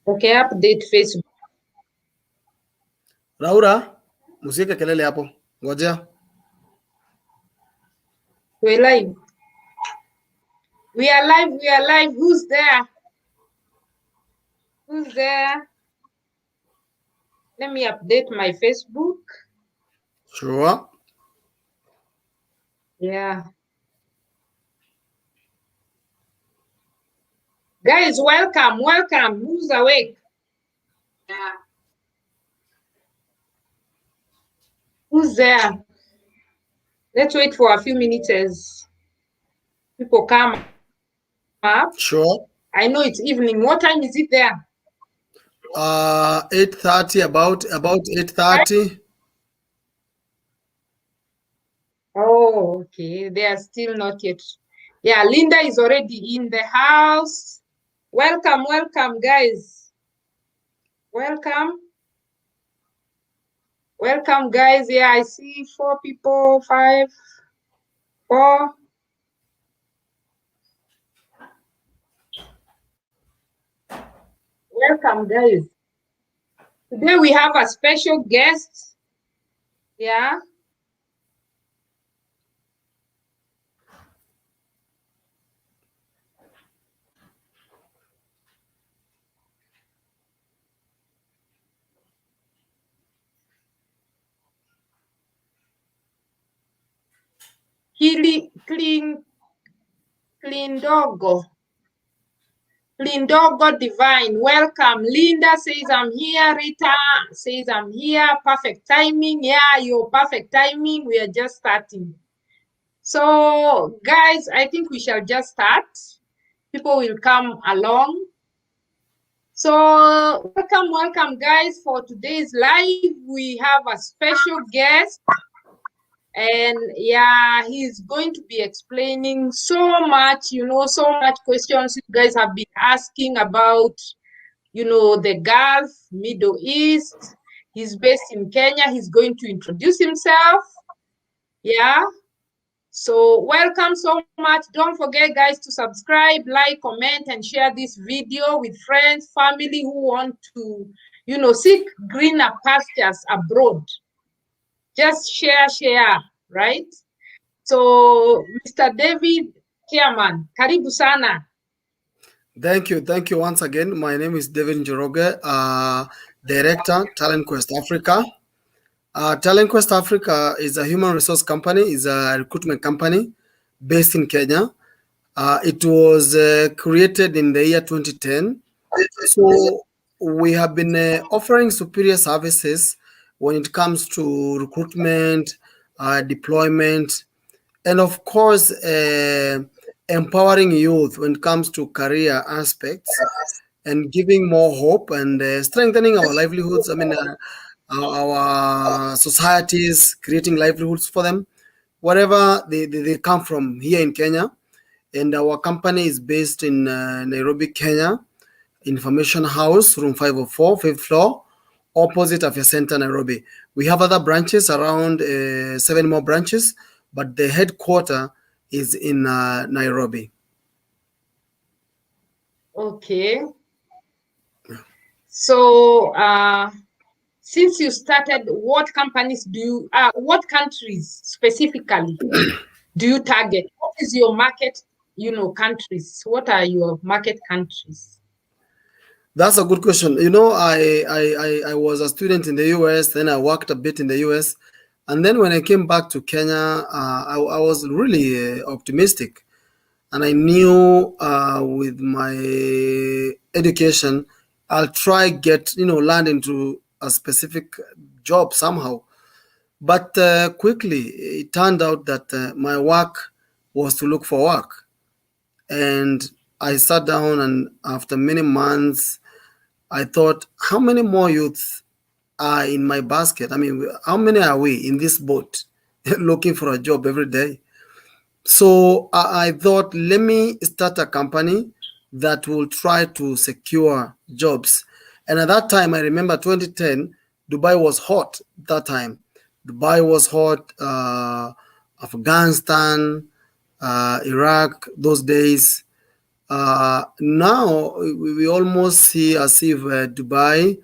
Okay, update Facebook. Laura, musiweke kelele hapo. Ngojea. We're live. We are live. We are live. Who's there? Who's there? Let me update my Facebook. Sure. Yeah. Guys, welcome. Welcome. Who's awake? Yeah. Who's there? Let's wait for a few minutes as people come up. Sure. I know it's evening. What time is it there? 8:30, about 8:30. Oh, okay. They are still not yet. Yeah, Linda is already in the house. Welcome, welcome, guys. Welcome. Welcome, guys. Yeah, I see 4 people, 5, 4. Welcome, guys. Today we have a special guest. Yeah. Clindogo Divine, welcome. Linda says I'm here. Rita says I'm here. Perfect timing. Yeah, your perfect timing. We are just starting. So, guys, I think we shall just start. People will come along. So, welcome, guys. For today's live, we have a special guest. And yeah, he's going to be explaining so much, so much questions you guys have been asking about, the Gulf, Middle East. He's based in Kenya. He's going to introduce himself. Yeah. So welcome so much. Don't forget, guys, to subscribe, like, comment, and share this video with friends, family who want to, seek greener pastures abroad. Just share, right? So, Mr. David Chairman, karibu sana. Thank you once again. My name is David Njoroge, Director, Talent Quest Africa. Talent Quest Africa is a human resource company, is a recruitment company based in Kenya. It was created in the year 2010. So we have been offering superior services when it comes to recruitment, deployment, and of course, empowering youth when it comes to career aspects and giving more hope and strengthening our livelihoods. I mean, our societies, creating livelihoods for them, wherever they come from here in Kenya. And our company is based in Nairobi, Kenya, Information House, room 504, 5th floor, opposite Afya Center, Nairobi. We have other branches, around 7 more branches, but the headquarter is in Nairobi. Okay. So, since you started, what companies what countries specifically do you target? What is your market, countries? What are your market countries? That's a good question. I was a student in the US, then I worked a bit in the US. And then when I came back to Kenya, I was really optimistic. And I knew with my education, I'll try land into a specific job somehow. But quickly, it turned out that my work was to look for work. And I sat down, and after many months, I thought, how many more youths are in my basket? I mean, how many are we in this boat looking for a job every day? So I thought, let me start a company that will try to secure jobs. And at that time, I remember 2010, Dubai was hot that time. Dubai was hot, Afghanistan, Iraq, those days. Now we almost see as if Dubai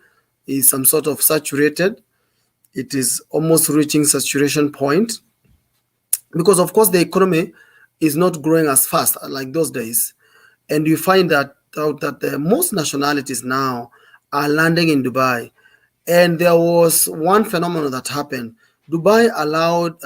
is some sort of saturated. It is almost reaching saturation point because, of course, the economy is not growing as fast like those days, and you find that out that most nationalities now are landing in Dubai. And there was one phenomenon that happened. Dubai allowed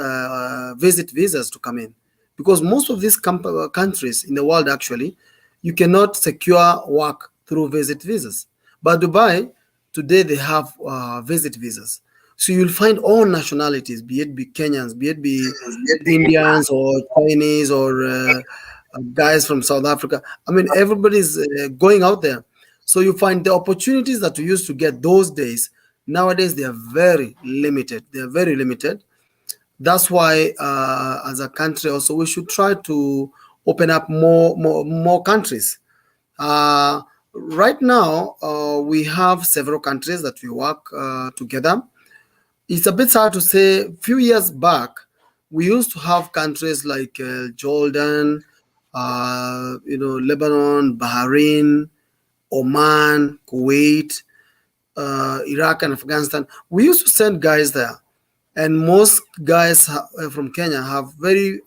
visit visas to come in because most of these countries in the world actually, you cannot secure work through visit visas. But Dubai, today they have visit visas. So you'll find all nationalities, be it be Kenyans, be it be Indians or Chinese or guys from South Africa. I mean, everybody's going out there. So you find the opportunities that we used to get those days, nowadays they are very limited. They are very limited. That's why, as a country, also we should try to open up more countries. Uh, right now, we have several countries that we work together. It's a bit sad to say. A few years back, we used to have countries like Jordan, Lebanon, Bahrain, Oman, Kuwait, Iraq, and Afghanistan. We used to send guys there, and most guys from Kenya have very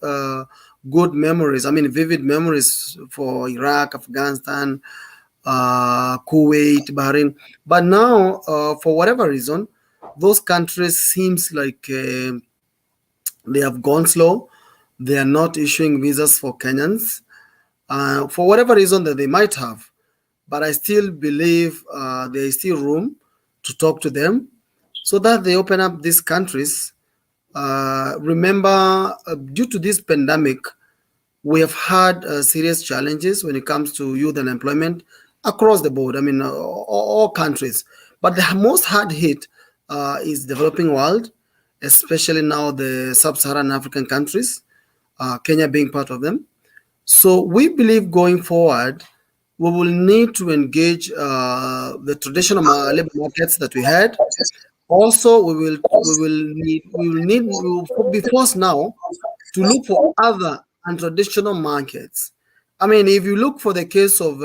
good memories. I mean, vivid memories for Iraq, Afghanistan, Kuwait, Bahrain. But now, for whatever reason, those countries seems like they have gone slow. They are not issuing visas for Kenyans for whatever reason that they might have. But I still believe there is still room to talk to them so that they open up these countries. Remember, due to this pandemic, we have had serious challenges when it comes to youth unemployment across the board. I mean, all countries. But the most hard hit is developing world, especially now the sub-Saharan African countries, Kenya being part of them. So we believe going forward, we will need to engage the traditional labor markets that we had. Also, we will be forced now to look for other untraditional markets. I mean, if you look for the case of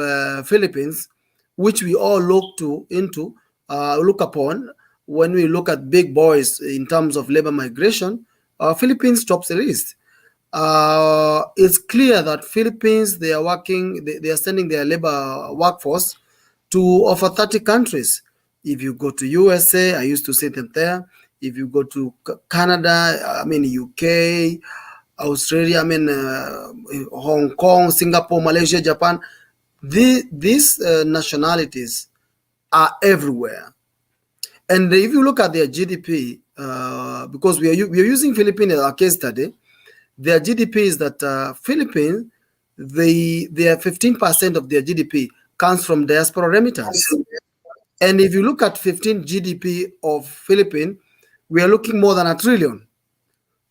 Philippines, which we all look upon when we look at big boys in terms of labor migration, Philippines tops the list. It's clear that Philippines they are sending their labor workforce to over 30 countries. If you go to USA, I used to see them there. If you go to Canada, I mean UK, Australia, I mean Hong Kong, Singapore, Malaysia, Japan, these nationalities are everywhere. And if you look at their GDP, because we are using Philippines as a case study, their GDP is that Philippines, their 15% of their GDP comes from diaspora remittance. And if you look at 15 GDP of Philippines, we are looking more than a trillion.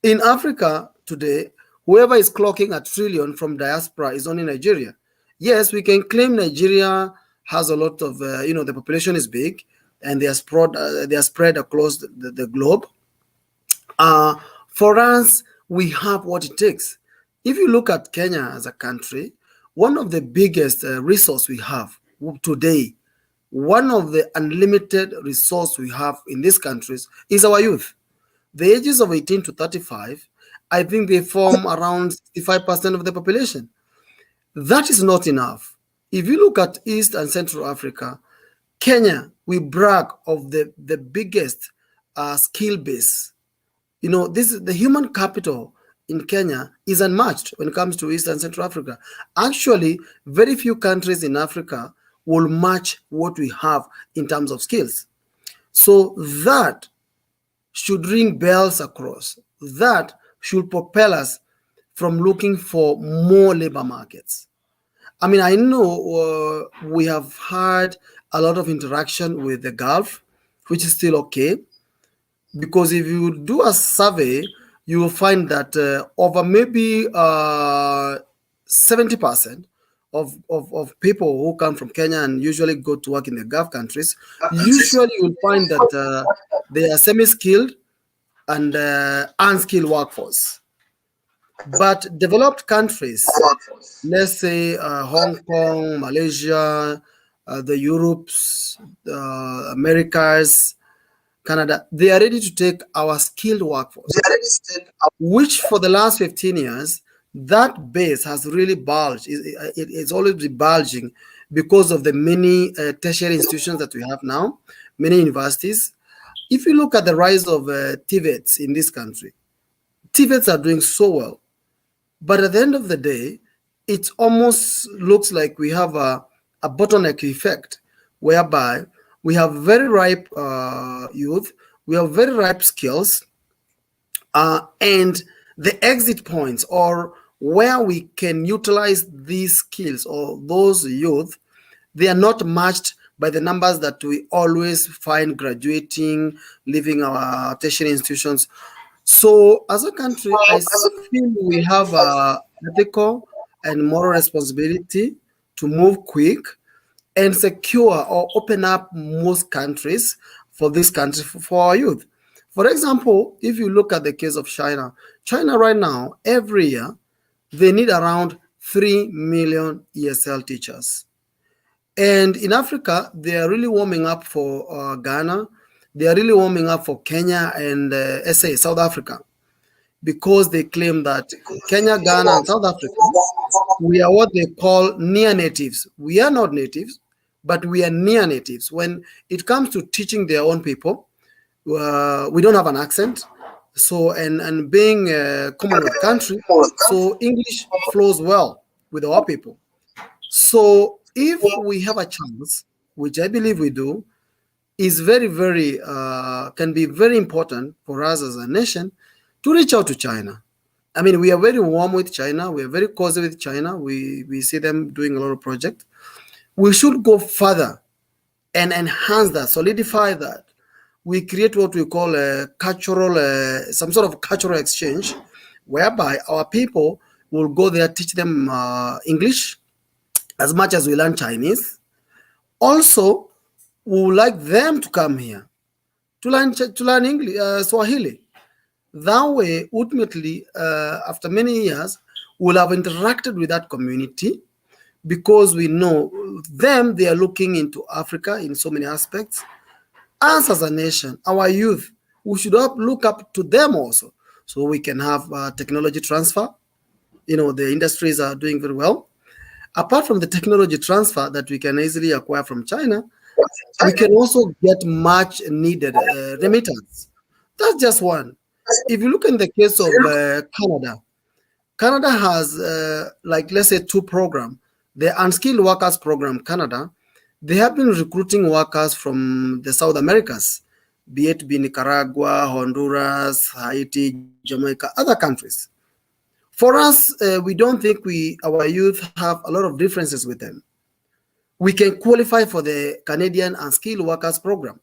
In Africa today, whoever is clocking a trillion from diaspora is only Nigeria. Yes, we can claim Nigeria has a lot of, the population is big and they are spread across the globe. For us, we have what it takes. If you look at Kenya as a country, one of the biggest resource we have today, one of the unlimited resource we have in these countries is our youth. The ages of 18 to 35, I think they form around 65% of the population. That is not enough. If you look at East and Central Africa, Kenya, we brag of the biggest skill base. This is the human capital in Kenya is unmatched when it comes to East and Central Africa. Actually, very few countries in Africa will match what we have in terms of skills. So that should ring bells across. That should propel us from looking for more labor markets. I mean, I know we have had a lot of interaction with the Gulf, which is still okay. Because if you do a survey, you will find that over maybe 70% of people who come from Kenya and usually go to work in the Gulf countries, usually you'll find that they are semi-skilled and unskilled workforce. But developed countries, let's say Hong Kong, Malaysia, the Europes, Americas, Canada, they are ready to take our skilled workforce, which for the last 15 years, that base has really bulged. It's always been bulging because of the many tertiary institutions that we have now, many universities. If you look at the rise of TVETs in this country, TVETs are doing so well. But at the end of the day, it almost looks like we have a bottleneck effect, whereby we have very ripe youth, we have very ripe skills, and the exit points or where we can utilize these skills or those youth, they are not matched by the numbers that we always find graduating, leaving our tertiary institutions. So, as a country, I feel we have a ethical and moral responsibility to move quick and secure or open up most countries for this country for our youth. For example, if you look at the case of China, China right now, every year, they need around 3 million ESL teachers. And in Africa, they are really warming up for Ghana. They are really warming up for Kenya and SA, South Africa, because they claim that Kenya, Ghana, and South Africa, we are what they call near natives. We are not natives, but we are near natives. When it comes to teaching their own people, we don't have an accent. So, and being a Commonwealth country, so English flows well with our people. So, if we have a chance, which I believe we do, is very, very, can be very important for us as a nation to reach out to China. I mean, we are very warm with China. We are very cozy with China. We see them doing a lot of projects. We should go further and enhance that, solidify that. We create what we call a cultural, some sort of cultural exchange, whereby our people will go there, teach them English as much as we learn Chinese. Also, we would like them to come here to learn English, Swahili. That way, ultimately, after many years, we'll have interacted with that community because we know them, they are looking into Africa in so many aspects. Us as a nation, our youth, we should look up to them also so we can have technology transfer. You know, the industries are doing very well. Apart from the technology transfer that we can easily acquire from China, we can also get much needed remittance. That's just one. If you look in the case of Canada, Canada has, like, let's say, two programs. The Unskilled Workers Program, Canada, they have been recruiting workers from the South Americas, be it Nicaragua, Honduras, Haiti, Jamaica, other countries. For us, we don't think our youth have a lot of differences with them. We can qualify for the Canadian Unskilled Workers Program.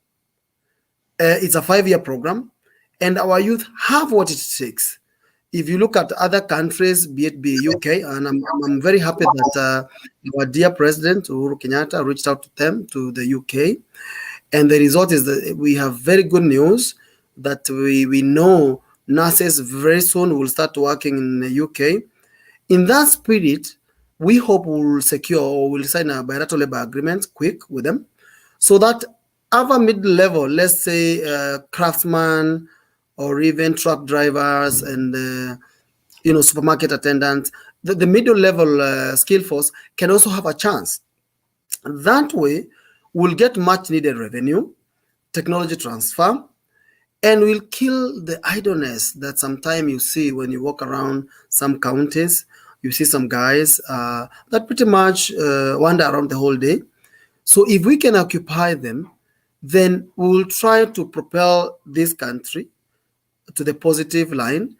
It's a 5-year program, and our youth have what it takes. If you look at other countries, be it UK, and I'm very happy that our dear President Uhuru Kenyatta reached out to them, to the UK, and the result is that we have very good news that we know nurses very soon will start working in the UK. In that spirit, we hope we will secure or will sign a bilateral labor agreement quick with them, so that our mid-level, let's say craftsmen or even truck drivers and supermarket attendants, the middle level skill force can also have a chance. That way, we'll get much needed revenue, technology transfer, and we'll kill the idleness that sometimes you see when you walk around some counties. You see some guys that pretty much wander around the whole day. So if we can occupy them, then we will try to propel this country to the positive line.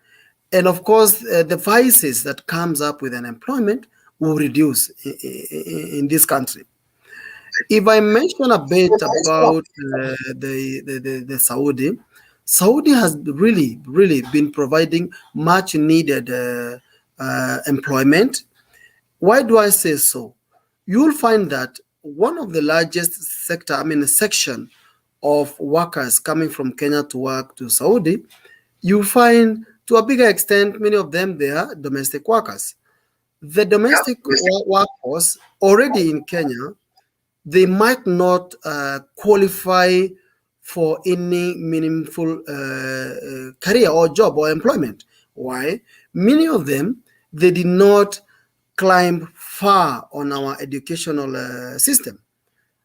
And of course, the vices that comes up with unemployment will reduce in this country. If I mention a bit about the Saudi has really, really been providing much needed employment. Why do I say so? You'll find that one of the largest section of workers coming from Kenya to work to Saudi, you find To a bigger extent, many of them they are domestic workers. The domestic workforce already in Kenya, they might not qualify for any meaningful career or job or employment. Why? Many of them, they did not climb far on our educational system.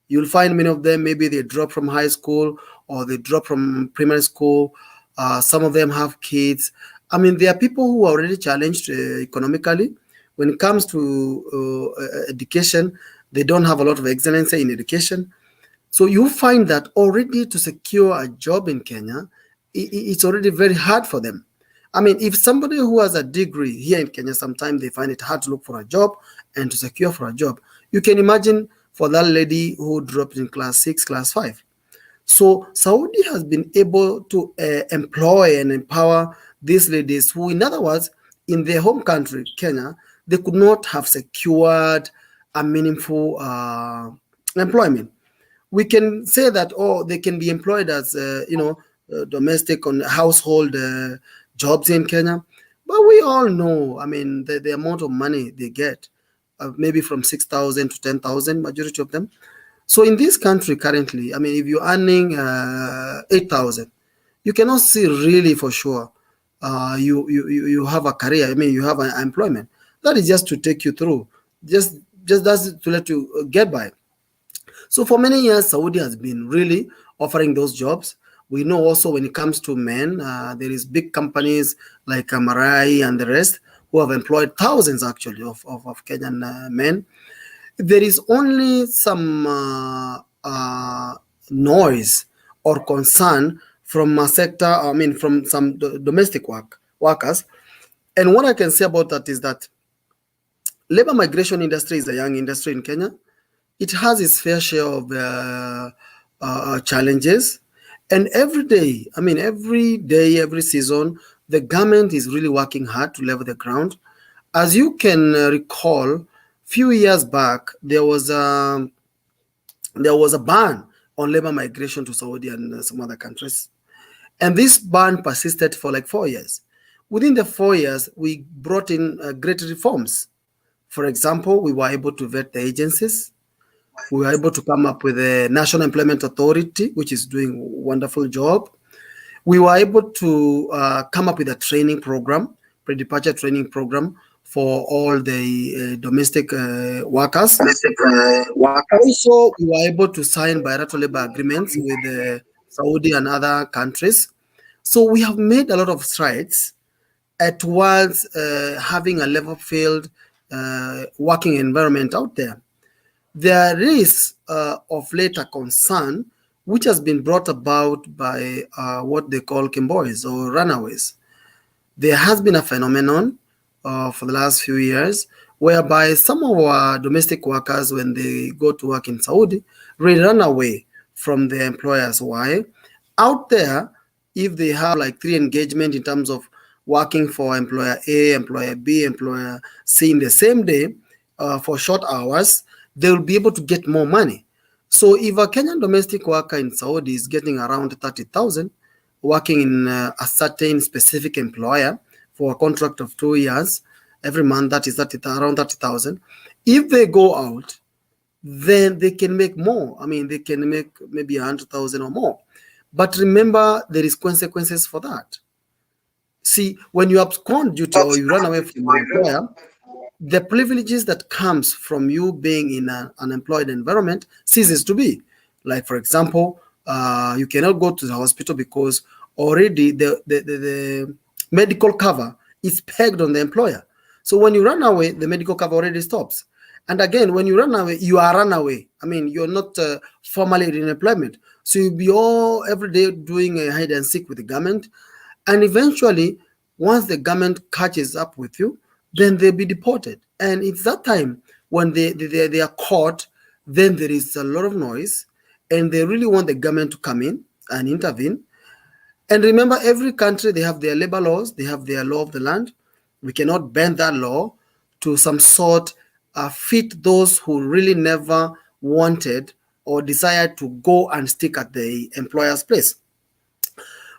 You'll find many of them, maybe they drop from high school or they drop from primary school. Some of them have kids. I mean, there are people who are already challenged economically. When it comes to education, they don't have a lot of excellence in education. So you find that already to secure a job in Kenya, it's already very hard for them. I mean, if somebody who has a degree here in Kenya, sometimes they find it hard to look for a job and to secure for a job. You can imagine for that lady who dropped in class 6, class 5. So Saudi has been able to employ and empower these ladies who, in other words, in their home country, Kenya, they could not have secured a meaningful employment. We can say that, oh, they can be employed as domestic on household jobs in Kenya, but we all know, I mean, the amount of money they get, maybe from 6,000 to 10,000, majority of them. So in this country currently, I mean, if you're earning 8,000, you cannot see really for sure you have a career. I mean, you have an employment. That is just to take you through, just that's to let you get by. So for many years, Saudi has been really offering those jobs. We know also when it comes to men, there is big companies like Marai and the rest who have employed thousands actually of Kenyan men. There is only some noise or concern from a sector, I mean, from some domestic workers. And what I can say about that is that labor migration industry is a young industry in Kenya. It has its fair share of challenges. And every day, I mean, every day, every season, the government is really working hard to level the ground. As you can recall, few years back, there was a ban on labor migration to Saudi and some other countries. And this ban persisted for like 4 years. Within the 4 years, we brought in great reforms. For example, we were able to vet the agencies. We were able to come up with a National Employment Authority, which is doing a wonderful job. We were able to come up with a training program, pre-departure training program for all the domestic workers. Also, we were able to sign bilateral labor agreements with Saudi and other countries. So we have made a lot of strides towards having a level field working environment out there. There is of late a concern which has been brought about by what they call kimboys or runaways. There has been a phenomenon for the last few years whereby some of our domestic workers, when they go to work in Saudi, run away from their employers. Why? Out there, if they have like 3 engagement in terms of working for employer A, employer B, employer C in the same day for short hours, they will be able to get more money. So if a Kenyan domestic worker in Saudi is getting around 30,000, working in a certain specific employer for a contract of 2 years, every month that is around 30,000. If they go out, then they can make more. I mean, they can make maybe 100,000 or more. But remember, there is consequences for that. See, when you abscond duty or you run away from your employer, the privileges that comes from you being in an unemployed environment ceases to be. Like, for example, you cannot go to the hospital because already the medical cover is pegged on the employer. So when you run away, the medical cover already stops. And again, when you run away, you are run away. I mean, you're not formally in employment. So you'll be all every day doing a hide and seek with the government. And eventually, once the government catches up with you, then they'll be deported. And it's that time when they are caught, then there is a lot of noise, and they really want the government to come in and intervene. And remember, every country, they have their labor laws, they have their law of the land. We cannot bend that law to some sort fit those who really never wanted or desired to go and stick at the employer's place.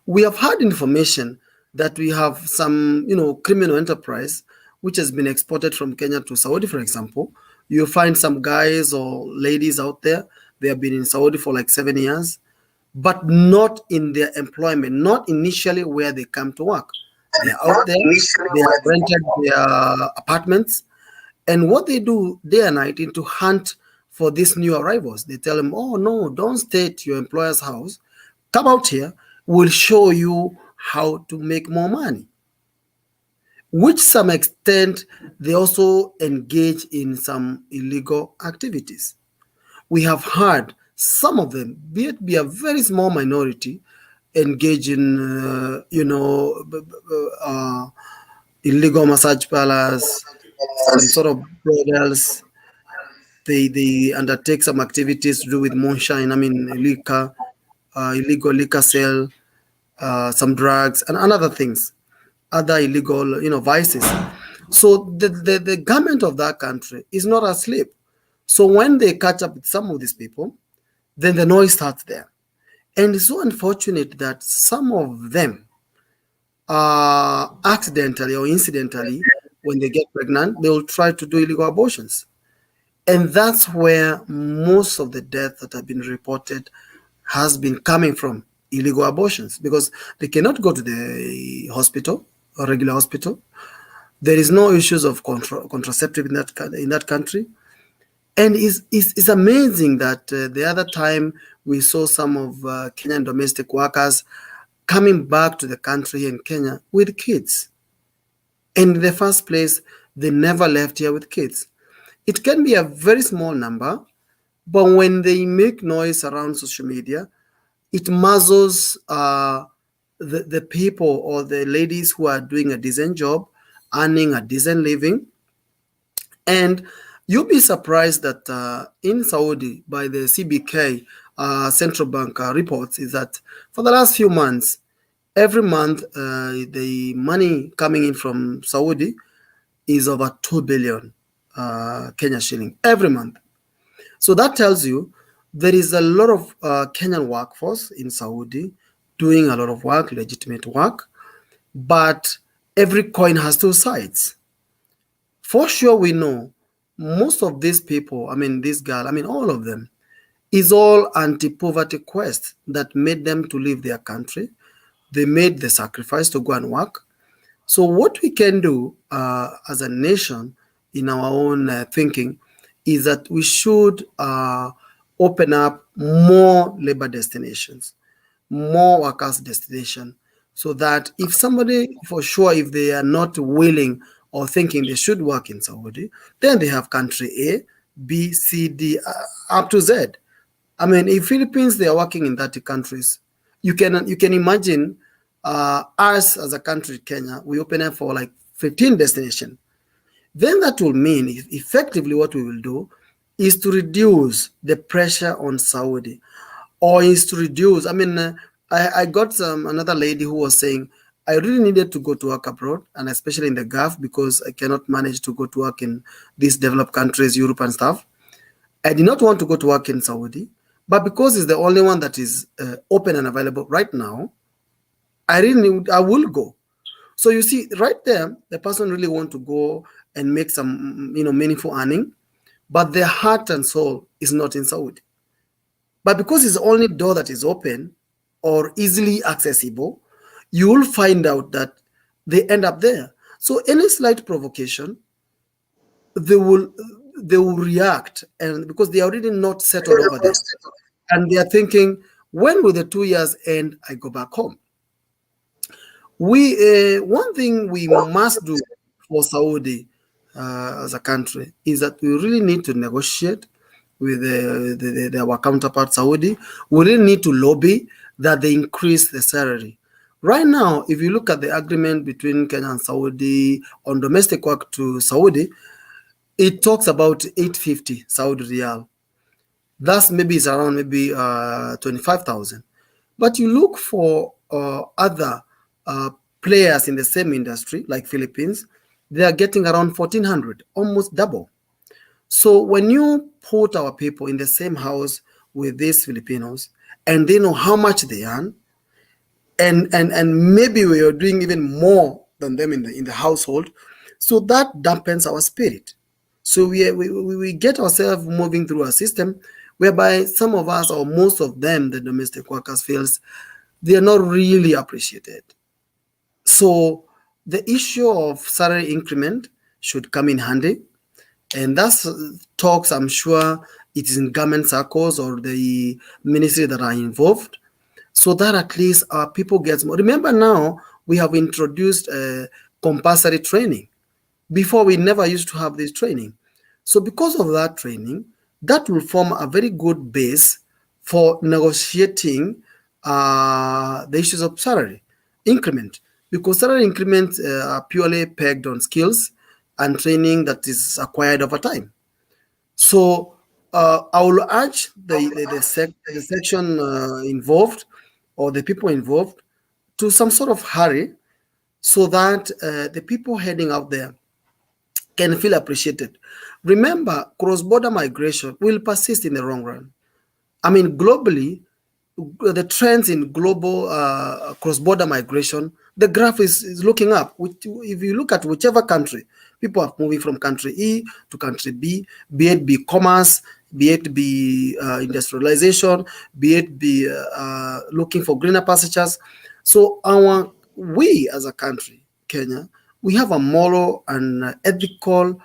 We have had information that we have some, criminal enterprise which has been exported from Kenya to Saudi, for example. You find some guys or ladies out there, they have been in Saudi for like 7 years, but not in their employment, not initially where they come to work. They are out there, they have rented their apartments, and what they do day and night is to hunt for these new arrivals. They tell them, oh no, don't stay at your employer's house. Come out here, we'll show you how to make more money. Which some extent they also engage in some illegal activities. We have heard some of them, be a very small minority, engage in, illegal massage parlors, some sort of brothels. They undertake some activities to do with moonshine, I mean liquor, illegal liquor sale, some drugs and other things, other illegal, vices. So the government of that country is not asleep. So when they catch up with some of these people, then the noise starts there. And it's so unfortunate that some of them accidentally or incidentally, when they get pregnant, they will try to do illegal abortions. And that's where most of the deaths that have been reported has been coming from, illegal abortions, because they cannot go to the hospital, a regular hospital. There is no issues of contraceptive in that country. And it's amazing that the other time we saw some of Kenyan domestic workers coming back to the country in Kenya with kids. And in the first place, they never left here with kids. It can be a very small number, but when they make noise around social media, it muzzles the people or the ladies who are doing a decent job, earning a decent living. And you'll be surprised that in Saudi, by the CBK central bank reports, is that for the last few months, every month the money coming in from Saudi is over 2 billion Kenya shilling every month. So that tells you there is a lot of Kenyan workforce in Saudi doing a lot of work, legitimate work, but every coin has two sides. For sure, we know most of these people, I mean, this girl, I mean, all of them, is all anti-poverty quest that made them to leave their country. They made the sacrifice to go and work. So what we can do as a nation in our own thinking is that we should open up more labor destinations, more workers' destination, so that if somebody, for sure, if they are not willing or thinking they should work in Saudi, then they have country A, B, C, D, up to Z. I mean, in Philippines, they are working in 30 countries. You can imagine us as a country, Kenya, we open up for like 15 destinations. Then that will mean effectively what we will do is to reduce the pressure on Saudi, or is to reduce. I mean, I got another lady who was saying, I really needed to go to work abroad, and especially in the Gulf, because I cannot manage to go to work in these developed countries, Europe and stuff. I did not want to go to work in Saudi, but because it's the only one that is open and available right now, I will go. So you see, right there, the person really want to go and make some, meaningful earning, but their heart and soul is not in Saudi. But because it's the only door that is open or easily accessible, you will find out that they end up there. So any slight provocation, they will react, and because they are already not settled over there, and they are thinking, when will the 2 years end? I go back home. One thing we must do for Saudi as a country is that we really need to negotiate with our counterpart Saudi. We really need to lobby that they increase the salary. Right now, if you look at the agreement between Kenya and Saudi on domestic work to Saudi, it talks about 850 Saudi riyal. That's maybe it's around 25,000. But you look for other players in the same industry, like Philippines, they are getting around 1,400, almost double. So when you put our people in the same house with these Filipinos, and they know how much they earn, and maybe we are doing even more than them in the household. So that dampens our spirit. So we get ourselves moving through a system whereby some of us, or most of them, the domestic workers, feels they are not really appreciated. So the issue of salary increment should come in handy, and that's talks, I'm sure it is in government circles or the ministry that are involved, so that at least our people get more. Remember now we have introduced compulsory training. Before, we never used to have this training. So because of that training, that will form a very good base for negotiating the issues of salary increment, because salary increments are purely pegged on skills and training that is acquired over time. So I will urge the section involved, or the people involved, to some sort of hurry, so that the people heading out there can feel appreciated. Remember, cross-border migration will persist in the long run. I mean, globally, the trends in global cross-border migration, the graph is looking up. If you look at whichever country, people are moving from country E to country B, be it be commerce, be it be industrialization, be it be looking for greener pastures. So we as a country, Kenya, we have a moral and ethical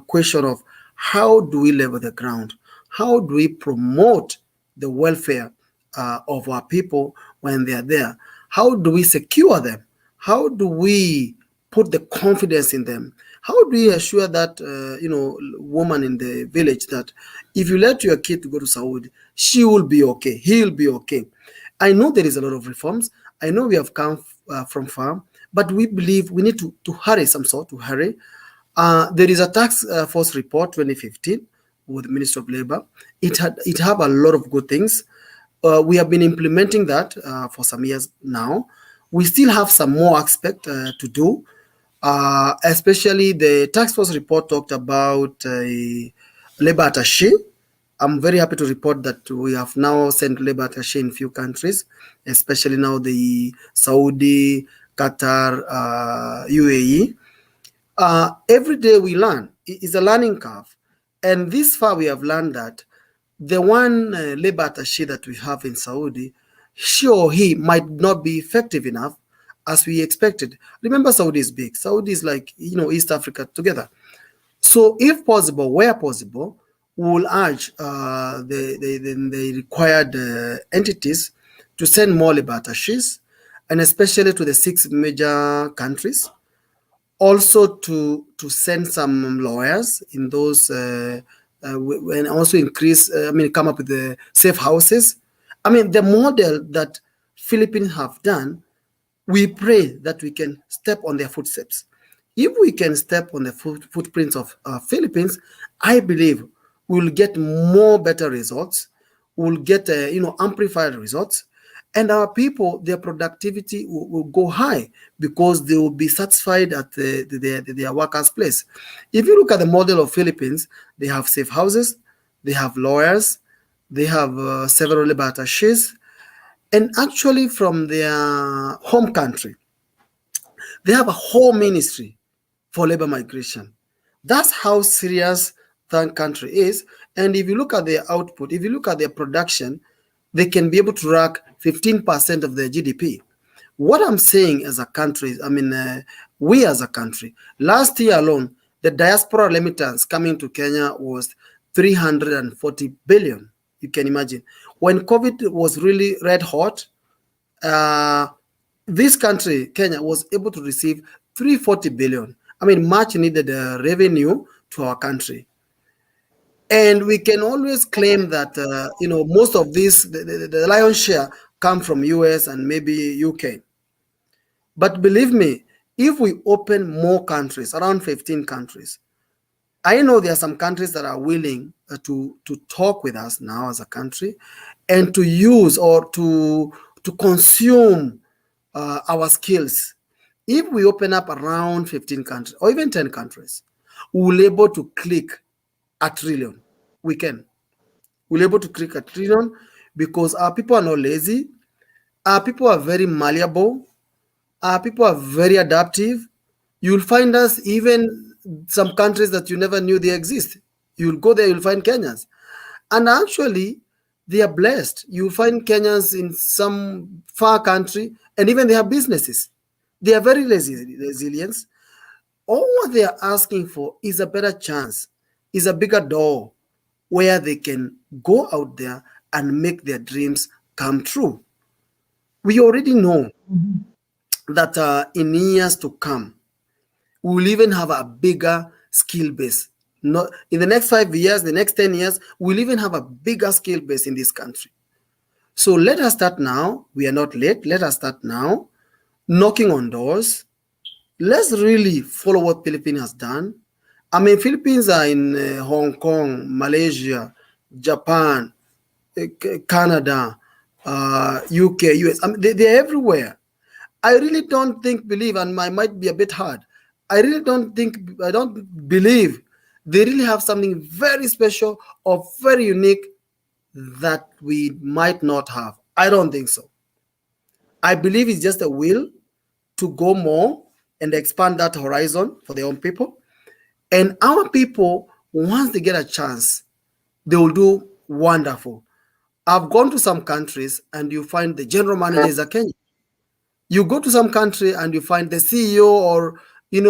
question of how do we level the ground? How do we promote the welfare of our people when they are there? How do we secure them? How do we put the confidence in them? How do we assure that woman in the village that if you let your kid to go to Saudi, she will be okay, he will be okay? I know there is a lot of reforms. I know we have come from far, but we believe we need to hurry to hurry. There is a tax force report 2015 with the Ministry of Labor. It have a lot of good things. We have been implementing that for some years now. We still have some more aspect to do, especially the task force report talked about labor attaché. I'm very happy to report that we have now sent labor attaché in few countries, especially now the Saudi, Qatar, UAE. Every day we learn. It's a learning curve. And this far we have learned that the one labor attaché that we have in Saudi, she or he might not be effective enough as we expected. Remember, Saudi is big. Saudi is like, East Africa together. So if possible, where possible, we will urge the required entities to send more labor attachés, and especially to the 6 major countries. Also to send some lawyers in those and also increase, come up with the safe houses. I mean, the model that Philippines have done, we pray that we can step on their footsteps. If we can step on the footprints of Philippines, I believe we'll get more better results. We'll get amplified results, and our people, their productivity will go high because they will be satisfied at their workers' place. If you look at the model of Philippines, they have safe houses, they have lawyers, they have several labor attachés, and actually from their home country, they have a whole ministry for labor migration. That's how serious that country is. And if you look at their output, if you look at their production, they can be able to rack 15% of their GDP. What I'm saying as a country, we as a country, last year alone, the diaspora remittance coming to Kenya was 340 billion. You can imagine. When COVID was really red hot, uh, this country, Kenya, was able to receive 340 billion. I mean, much needed revenue to our country. And we can always claim that, most of this, the lion's share, come from US and maybe UK. But believe me, if we open more countries, around 15 countries, I know there are some countries that are willing to talk with us now as a country and to use or to consume our skills. If we open up around 15 countries or even 10 countries, we'll be able to click a trillion. We can. We'll be able to click a trillion because our people are not lazy. People are very malleable. People are very adaptive. You'll find us even some countries that you never knew they exist. You'll go there, you'll find Kenyans. And actually, they are blessed. You'll find Kenyans in some far country, and even they have businesses. They are very resilient. All what they are asking for is a better chance, is a bigger door where they can go out there and make their dreams come true. We already know that in years to come, we will even have a bigger skill base. Not in the next 5 years, the next 10 years, we'll even have a bigger skill base in this country. So let us start now. We are not late. Let us start now, knocking on doors. Let's really follow what Philippines has done. I mean, Philippines are in Hong Kong, Malaysia, Japan, Canada, UK, US. I mean, they're everywhere. I really don't believe, and I might be a bit hard. I don't believe they really have something very special or very unique that we might not have. I don't think so. I believe it's just a will to go more and expand that horizon for their own people. And our people, once they get a chance, they will do wonderful. I've gone to some countries and you find the general managers are Kenyan. You go to some country and you find the CEO or in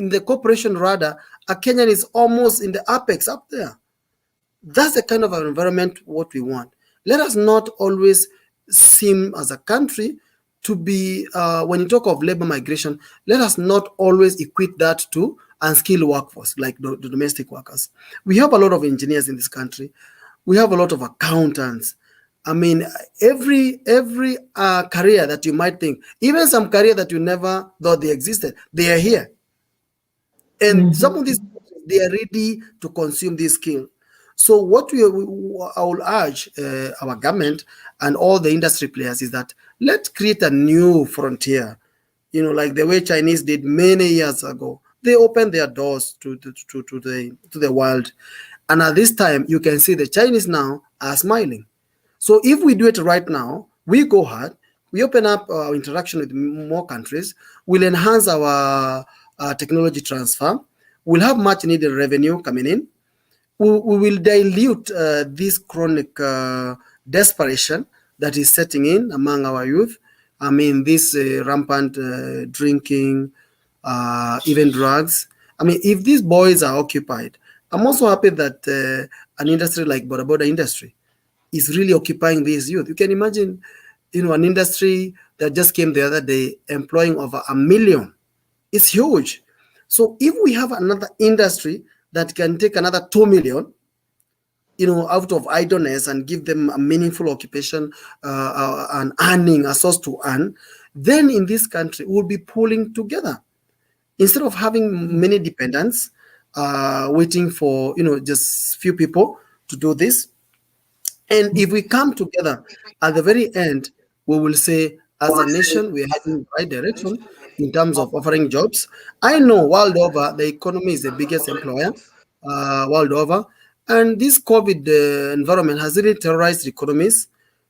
the corporation rather, a Kenyan is almost in the apex up there. That's the kind of environment what we want. Let us not always seem as a country to be, when you talk of labor migration, let us not always equate that to unskilled workforce like the domestic workers. We have a lot of engineers in this country. We have a lot of accountants. I mean, every career that you might think, even some career that you never thought they existed, they are here. And some of these, they are ready to consume this skill. So what I will urge our government and all the industry players is that let's create a new frontier, like the way Chinese did many years ago. They opened their doors to the world. And at this time, you can see the Chinese now are smiling. So if we do it right now, we go hard, we open up our interaction with more countries, we'll enhance our technology transfer, we'll have much needed revenue coming in, we will dilute this chronic desperation that is setting in among our youth. I mean, this rampant drinking, even drugs. I mean, if these boys are occupied, I'm also happy that an industry like boda industry is really occupying these youth. You can imagine, an industry that just came the other day employing over 1 million. It's huge. So if we have another industry that can take another 2 million, out of idleness and give them a meaningful occupation and earning, a source to earn, then in this country we'll be pulling together instead of having many dependents waiting for just few people to do this. And if we come together at the very end, we will say, as a nation, we are heading in the right direction in terms of offering jobs. I know world over, the economy is the biggest employer world over. And this COVID environment has really terrorized economies.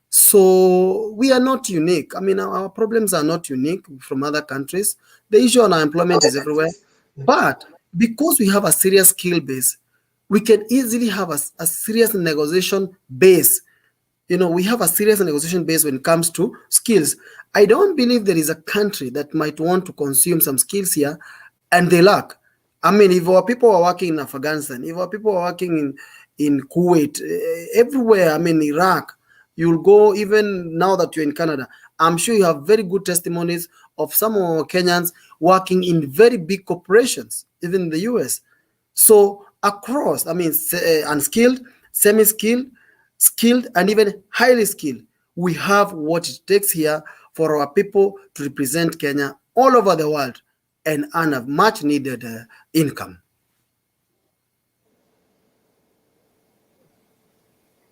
So we are not unique. I mean, our problems are not unique from other countries. The issue on unemployment is everywhere. But because we have a serious skill base, we can easily have a serious negotiation base. We have a serious negotiation base when it comes to skills. I don't believe there is a country that might want to consume some skills here and they lack. I mean, if our people are working in Afghanistan, if our people are working in Kuwait, everywhere, I mean, Iraq, you'll go even now that you're in Canada, I'm sure you have very good testimonies of some of our Kenyans working in very big corporations, even in the US. So across, I mean, unskilled, semi-skilled, skilled, and even highly skilled, we have what it takes here for our people to represent Kenya all over the world and earn a much needed income.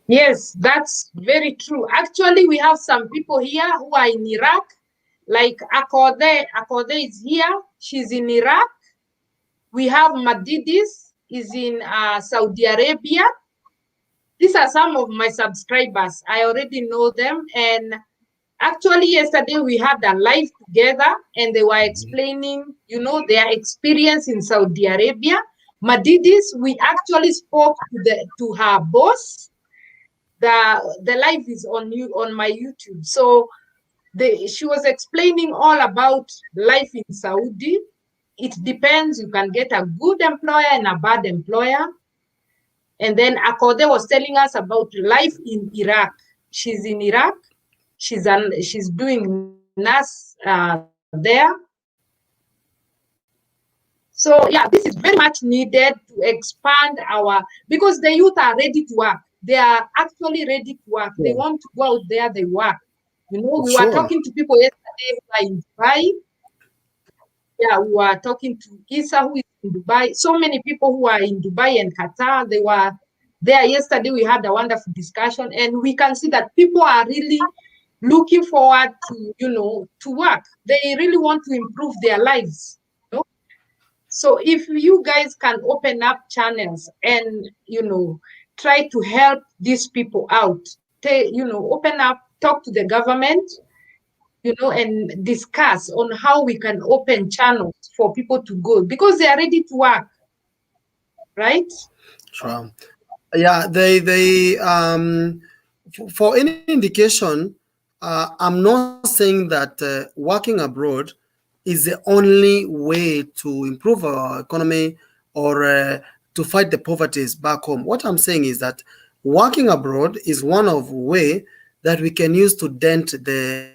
Yes, that's very true. Actually, we have some people here who are in Iraq, like Akode. Akode is here. She's in Iraq. We have Madidis is in Saudi Arabia. These are some of my subscribers. I already know them. And Actually, yesterday we had a live together and they were explaining, their experience in Saudi Arabia. Madidis, we actually spoke to her boss. The live is on my YouTube. So she was explaining all about life in Saudi. It depends. You can get a good employer and a bad employer. And then Akode was telling us about life in Iraq. She's in Iraq. She's doing nurse there. So yeah, this is very much needed to expand because the youth are ready to work. They are actually ready to work. They Yeah. want to go out there, they work. We were Sure. talking to people yesterday who are in Dubai. Yeah, we were talking to Isa who is in Dubai. So many people who are in Dubai and Qatar, they were there yesterday. We had a wonderful discussion, and we can see that people are really looking forward to work. They really want to improve their lives. So if you guys can open up channels and try to help these people out, open up, talk to the government, and discuss on how we can open channels for people to go because they are ready to work, right? Sure. Yeah, for any indication, I'm not saying that working abroad is the only way to improve our economy or to fight the poverties back home. What I'm saying is that working abroad is one of way that we can use to dent the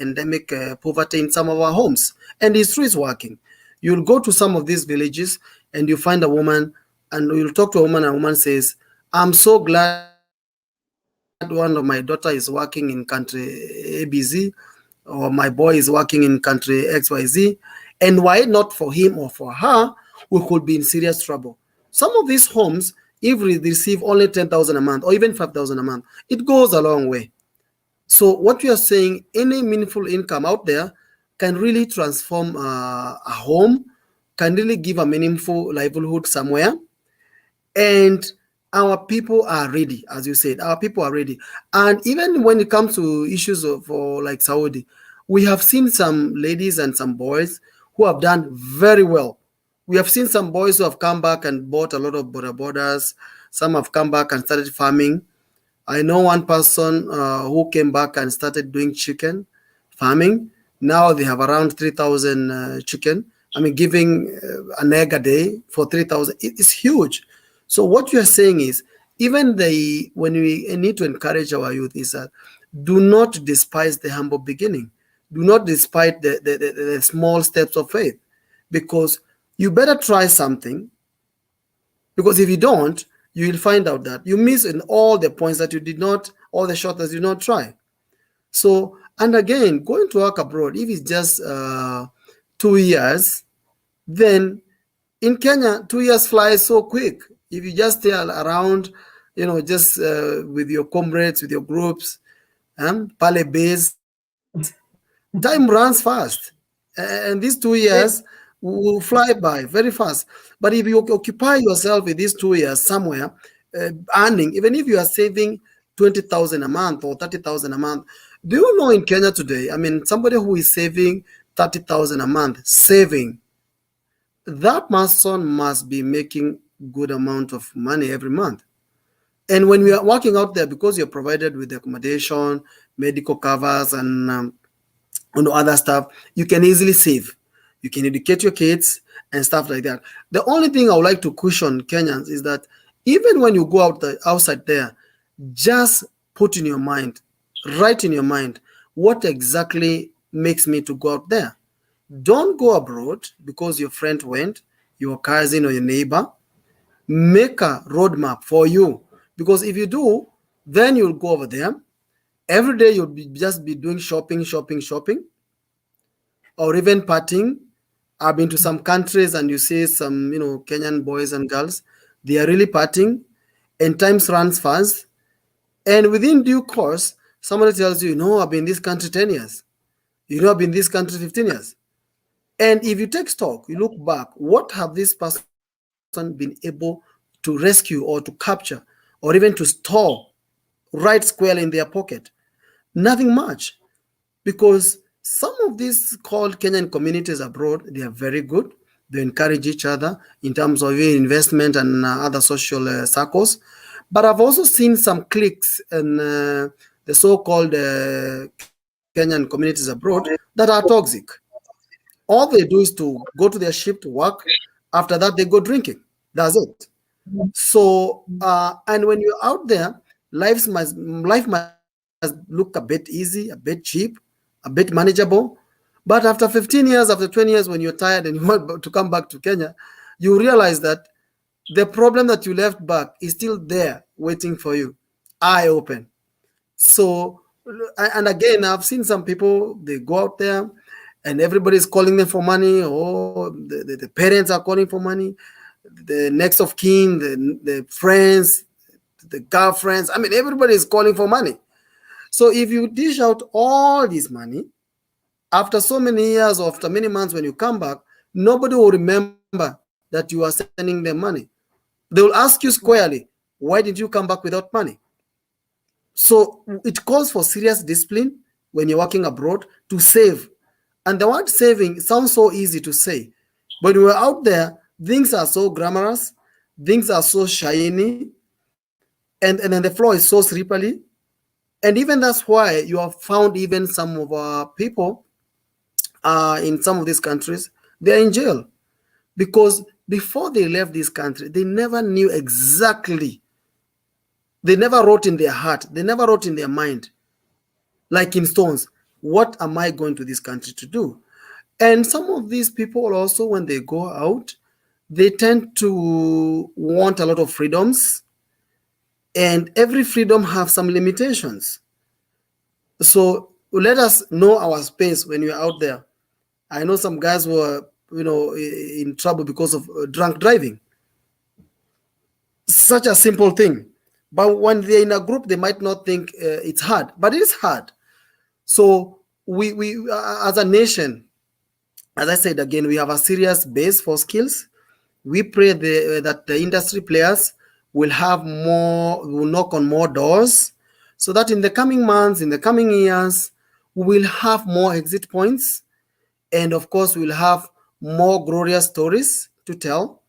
endemic poverty in some of our homes. And it's true, it's working. You'll go to some of these villages and you find a woman and you'll talk to a woman and a woman says, I'm so glad one of my daughter is working in country ABC, or my boy is working in country XYZ. And were it not for him or for her, we could be in serious trouble. Some of these homes, if we receive only 10,000 a month or even 5,000 a month, it goes a long way. So what we are saying, any meaningful income out there can really transform a home, can really give a meaningful livelihood somewhere. And our people are ready, as you said, our people are ready. And even when it comes to issues of for like Saudi, we have seen some ladies and some boys who have done very well. We have seen some boys who have come back and bought a lot of border borders. Some have come back and started farming. I know one person who came back and started doing chicken farming. Now they have around 3,000 chicken. I mean, giving an egg a day for 3,000. It's huge. So what you are saying is, even when we need to encourage our youth is that do not despise the humble beginning. Do not despise the small steps of faith, because you better try something, because if you don't, you will find out that you miss in all the points that you did not, all the shots that you did not try. So, and again, going to work abroad, if it's just 2 years, then in Kenya, 2 years flies so quick. If you just stay around, just with your comrades, with your groups, pale base, time runs fast. And these 2 years will fly by very fast. But if you occupy yourself in these 2 years somewhere, earning, even if you are saving 20,000 a month or 30,000 a month, do you know in Kenya today, I mean, somebody who is saving 30,000 a month, that person must be making good amount of money every month. And when we are working out there, because you're provided with accommodation, medical covers, and other stuff, you can easily save. You can educate your kids and stuff like that. The only thing I would like to caution Kenyans is that even when you go outside there, just put in your mind, write in your mind, what exactly makes me to go out there. Don't go abroad because your friend went, your cousin or your neighbor. Make a roadmap for you, because if you do, then you'll go over there. Every day you'll just be doing shopping, shopping, shopping, or even partying. I've been to some countries and you see some, Kenyan boys and girls, they are really partying, and times runs fast. And within due course, somebody tells you, I've been in this country 10 years. I've been in this country 15 years. And if you take stock, you look back, what have this person been able to rescue or to capture or even to store right square in their pocket? Nothing much. because some of these called Kenyan communities abroad, they are very good. They encourage each other in terms of investment and other social circles. But I've also seen some cliques in the so-called Kenyan communities abroad that are toxic. All they do is to go to their ship to work. After that, they go drinking. That's it. So, and when you're out there, life must look a bit easy, a bit cheap, a bit manageable. But after 15 years, after 20 years, when you're tired and you want to come back to Kenya, you realize that the problem that you left back is still there waiting for you. Eye open. So, and again, I've seen some people, they go out there and everybody's calling them for money, or the parents are calling for money, the next of kin, the friends, the girlfriends. I mean, everybody is calling for money. So if you dish out all this money, after so many years or after many months, when you come back, nobody will remember that you are sending them money. They will ask you squarely, why did you come back without money? So it calls for serious discipline when you're working abroad to save. And the word saving sounds so easy to say. But when we're out there, things are so glamorous, things are so shiny, and then the floor is so slippery. And even that's why you have found even some of our people in some of these countries, they're in jail. Because before they left this country, they never knew exactly. They never wrote in their heart, they never wrote in their mind, like in stones, what am I going to this country to do? And some of these people also, when they go out, they tend to want a lot of freedoms, and every freedom have some limitations. So let us know our space when you're out there. I know some guys were, in trouble because of drunk driving. Such a simple thing. But when they're in a group, they might not think it's hard, but it is hard. So we as a nation, as I said again, we have a serious base for skills. We pray that the industry players will will knock on more doors, so that in the coming months, in the coming years, we will have more exit points, and of course, we'll have more glorious stories to tell,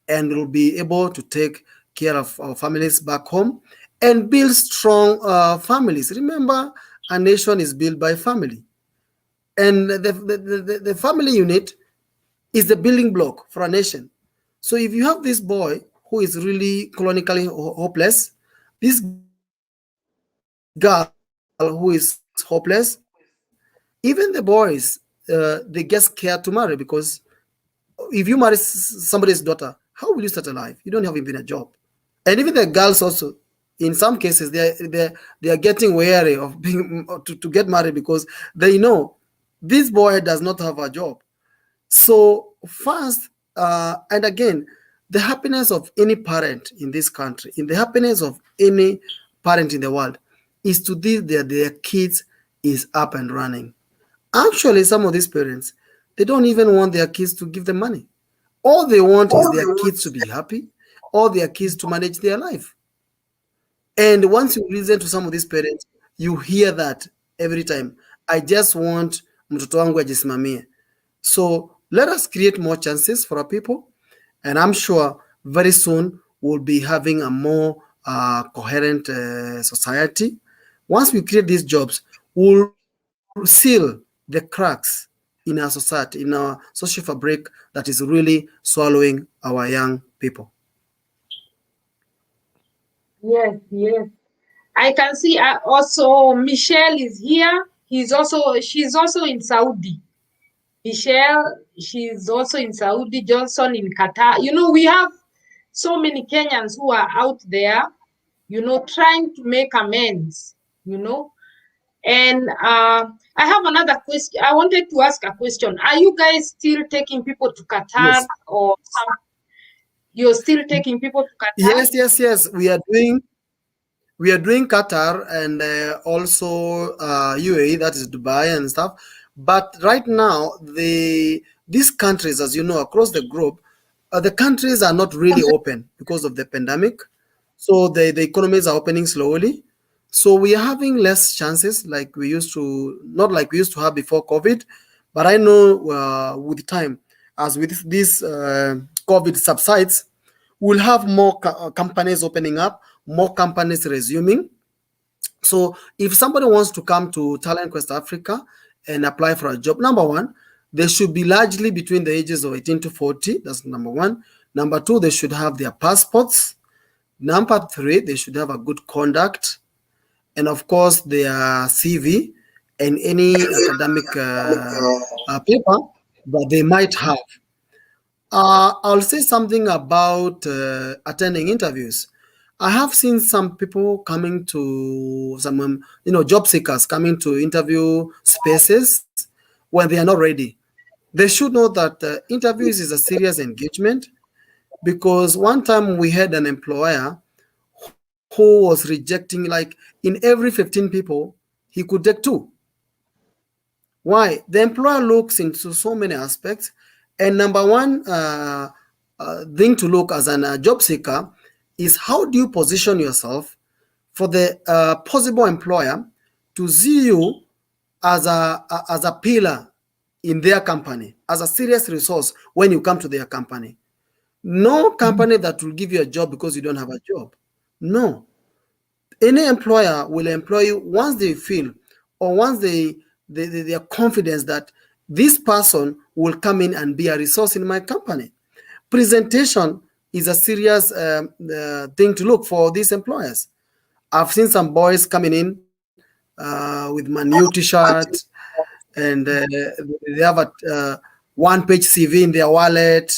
and we'll be able to take care of our families back home and build strong families. Remember, a nation is built by family, and the family unit is the building block for a nation. So if you have this boy who is really chronically hopeless, this girl who is hopeless, even the boys, they get scared to marry, because if you marry somebody's daughter, how will you start a life? You don't have even a job. And even the girls also, in some cases, they are getting wary of being to get married, because they know this boy does not have a job. So first, and again, the happiness of any parent in this country, in the happiness of any parent in the world, is to see that their kids is up and running. Actually, some of these parents, they don't even want their kids to give them money. All they want is their kids to be happy, all their kids to manage their life. And once you listen to some of these parents, you hear that every time. I just want mtoto wangu ajisimamie. So let us create more chances for our people, and I'm sure very soon we'll be having a more coherent society. Once we create these jobs, we'll seal the cracks in our society, in our social fabric that is really swallowing our young people. Yes, yes. I can see also Michelle is here. She's also in Saudi. Michelle, she's also in Saudi. Johnson in Qatar. We have so many Kenyans who are out there, trying to make amends. And I have another question. I wanted to ask a question. Are you guys still taking people to Qatar, Yes. or you're still taking people to Qatar? Yes. We are doing Qatar and also UAE, that is Dubai and stuff. But right now, these countries, as you know, across the globe, the countries are not really open because of the pandemic. So the economies are opening slowly. So we are having less chances like we used to, not like we used to have before COVID. But I know with time, as with this COVID subsides, we'll have more companies opening up, more companies resuming. So if somebody wants to come to Talent Quest Africa and apply for a job, number one, they should be largely between the ages of 18 to 40. That's number one. Number two, they should have their passports. Number three, they should have a good conduct. And of course, their CV and any academic paper that they might have. I'll say something about attending interviews. I have seen some people coming to some, job seekers coming to interview spaces when they are not ready. They should know that interviews is a serious engagement, because one time we had an employer who was rejecting, like, in every 15 people, he could take two. Why? The employer looks into so many aspects, and number one thing to look as a job seeker is how do you position yourself for the possible employer to see you as a pillar in their company, as a serious resource when you come to their company. No company that will give you a job because you don't have a job. No. Any employer will employ you once they feel, or once they are confident that this person will come in and be a resource in my company. Presentation is a serious thing to look for these employers. I've seen some boys coming in with my new t-shirt, and they have a one-page CV in their wallet.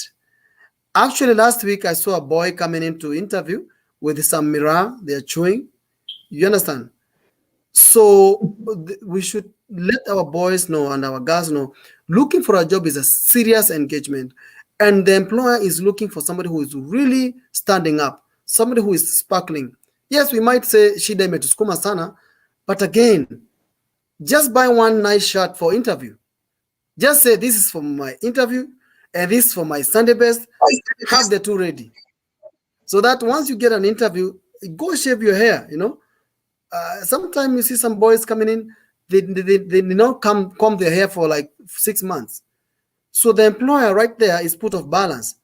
Actually, last week I saw a boy coming in to interview with some mirror they're chewing. You understand? So we should let our boys know and our girls know looking for a job is a serious engagement. And the employer is looking for somebody who is really standing up, somebody who is sparkling. Yes, we might say shida imetusukuma sana, but again, just buy one nice shirt for interview. Just say this is for my interview and this is for my Sunday best. Have the two ready. So that once you get an interview, go shave your hair. Sometimes you see some boys coming in, they not comb their hair for like 6 months. So the employer right there is put off balance.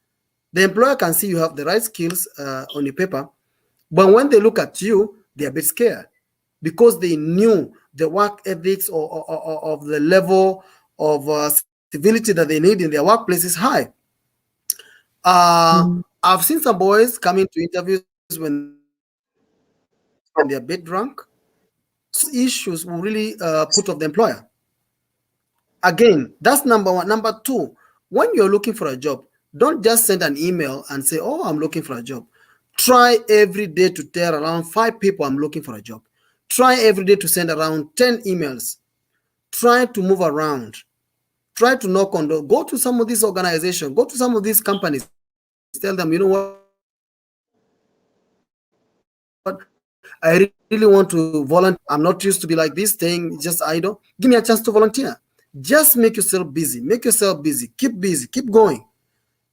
The employer can see you have the right skills on your paper, but when they look at you, they're a bit scared because they knew the work ethics or of the level of civility that they need in their workplace is high. I've seen some boys coming to interviews when they're a bit drunk. So those issues will really put off the employer. Again, that's number one. Number two, when you're looking for a job, don't just send an email and say, oh, I'm looking for a job. Try every day to tell around 5 people I'm looking for a job. Try every day to send around 10 emails. Try to move around. Try to knock on doors. Go to some of these organizations. Go to some of these companies. Tell them, you know what? I really want to volunteer. I'm not used to be like this, staying just idle. Give me a chance to volunteer. Just make yourself busy. Make yourself busy. Keep busy. Keep going.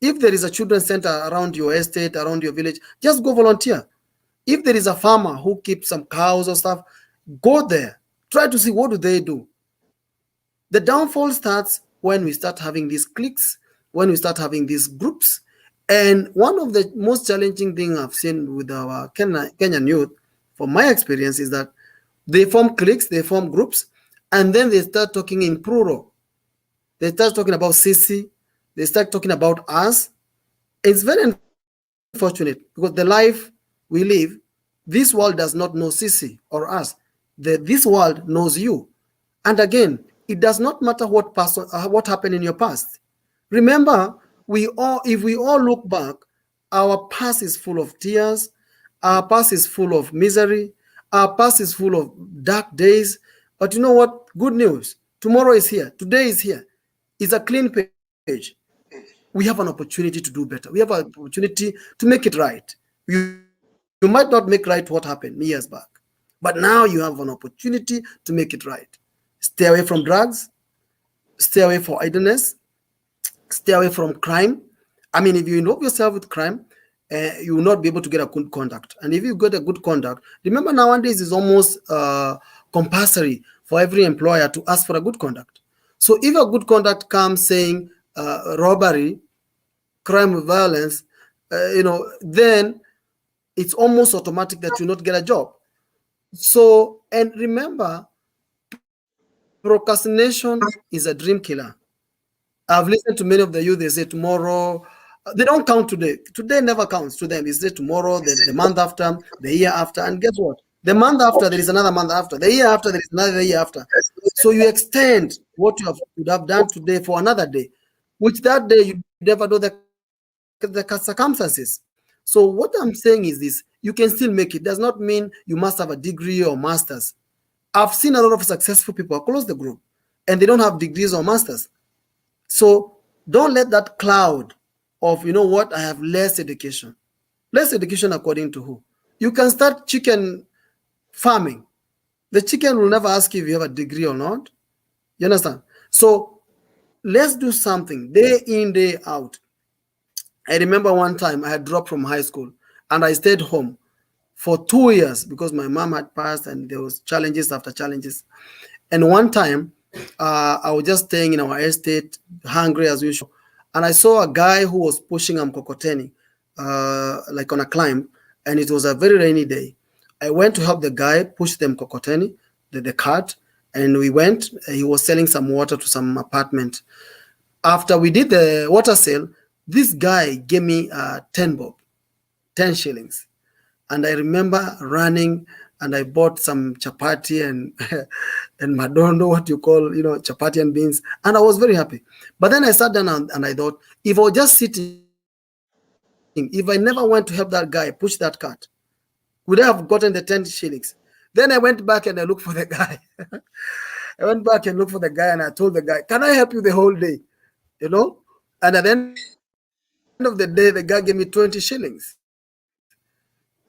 If there is a children's center around your estate, around your village, just go volunteer. If there is a farmer who keeps some cows or stuff, go there. Try to see what do they do. The downfall starts when we start having these cliques, when we start having these groups. And one of the most challenging things I've seen with our Kenyan youth, from my experience, is that they form cliques, they form groups, and then they start talking in plural. They start talking about Sisi, they start talking about us. It's very unfortunate because the life we live, this world does not know Sisi or us. This world knows you. And again, it does not matter what happened in your past. Remember, if we all look back, our past is full of tears, our past is full of misery, our past is full of dark days. But you know what? Good news. Tomorrow is here. Today is here. It's a clean page. We have an opportunity to do better. We have an opportunity to make it right. You might not make right what happened years back, but now you have an opportunity to make it right. Stay away from drugs, stay away from idleness, stay away from crime. I mean, if you involve yourself with crime you will not be able to get a good conduct. And if you get a good conduct, remember nowadays is almost compulsory for every employer to ask for a good conduct. So if a good conduct comes saying robbery, crime with violence, then it's almost automatic that you not get a job. So, and remember, procrastination is a dream killer. I've listened to many of the youth, they say tomorrow. They don't count today. Today never counts to them. It's tomorrow, the month after, the year after. And guess what? The month after, there is another month after. The year after, there is another year after. So you extend what could have done today for another day, which that day you never know the circumstances. So what I'm saying is this: you can still make it. Does not mean you must have a degree or masters. I've seen a lot of successful people across the group, and they don't have degrees or masters. So don't let that cloud of, I have less education. Less education according to who? You can start chicken farming. The chicken will never ask you if you have a degree or not. You understand? So let's do something day in, day out. I remember one time I had dropped from high school and I stayed home for 2 years because my mom had passed and there was challenges after challenges. And one time, I was just staying in our estate, hungry as usual, and I saw a guy who was pushing a mkokoteni, like on a climb, and it was a very rainy day. I went to help the guy push the mkokoteni, the cart, and we went. He was selling some water to some apartment. After we did the water sale, this guy gave me 10 bob, 10 shillings. And I remember running and I bought some chapati and and madondo, what you call, chapati and beans. And I was very happy. But then I sat down and I thought, if I was just sitting, if I never went to help that guy push that cart, would I have gotten the 10 shillings? Then I went back and I looked for the guy. I went back and looked for the guy and I told the guy, can I help you the whole day? And at the end of the day, the guy gave me 20 shillings.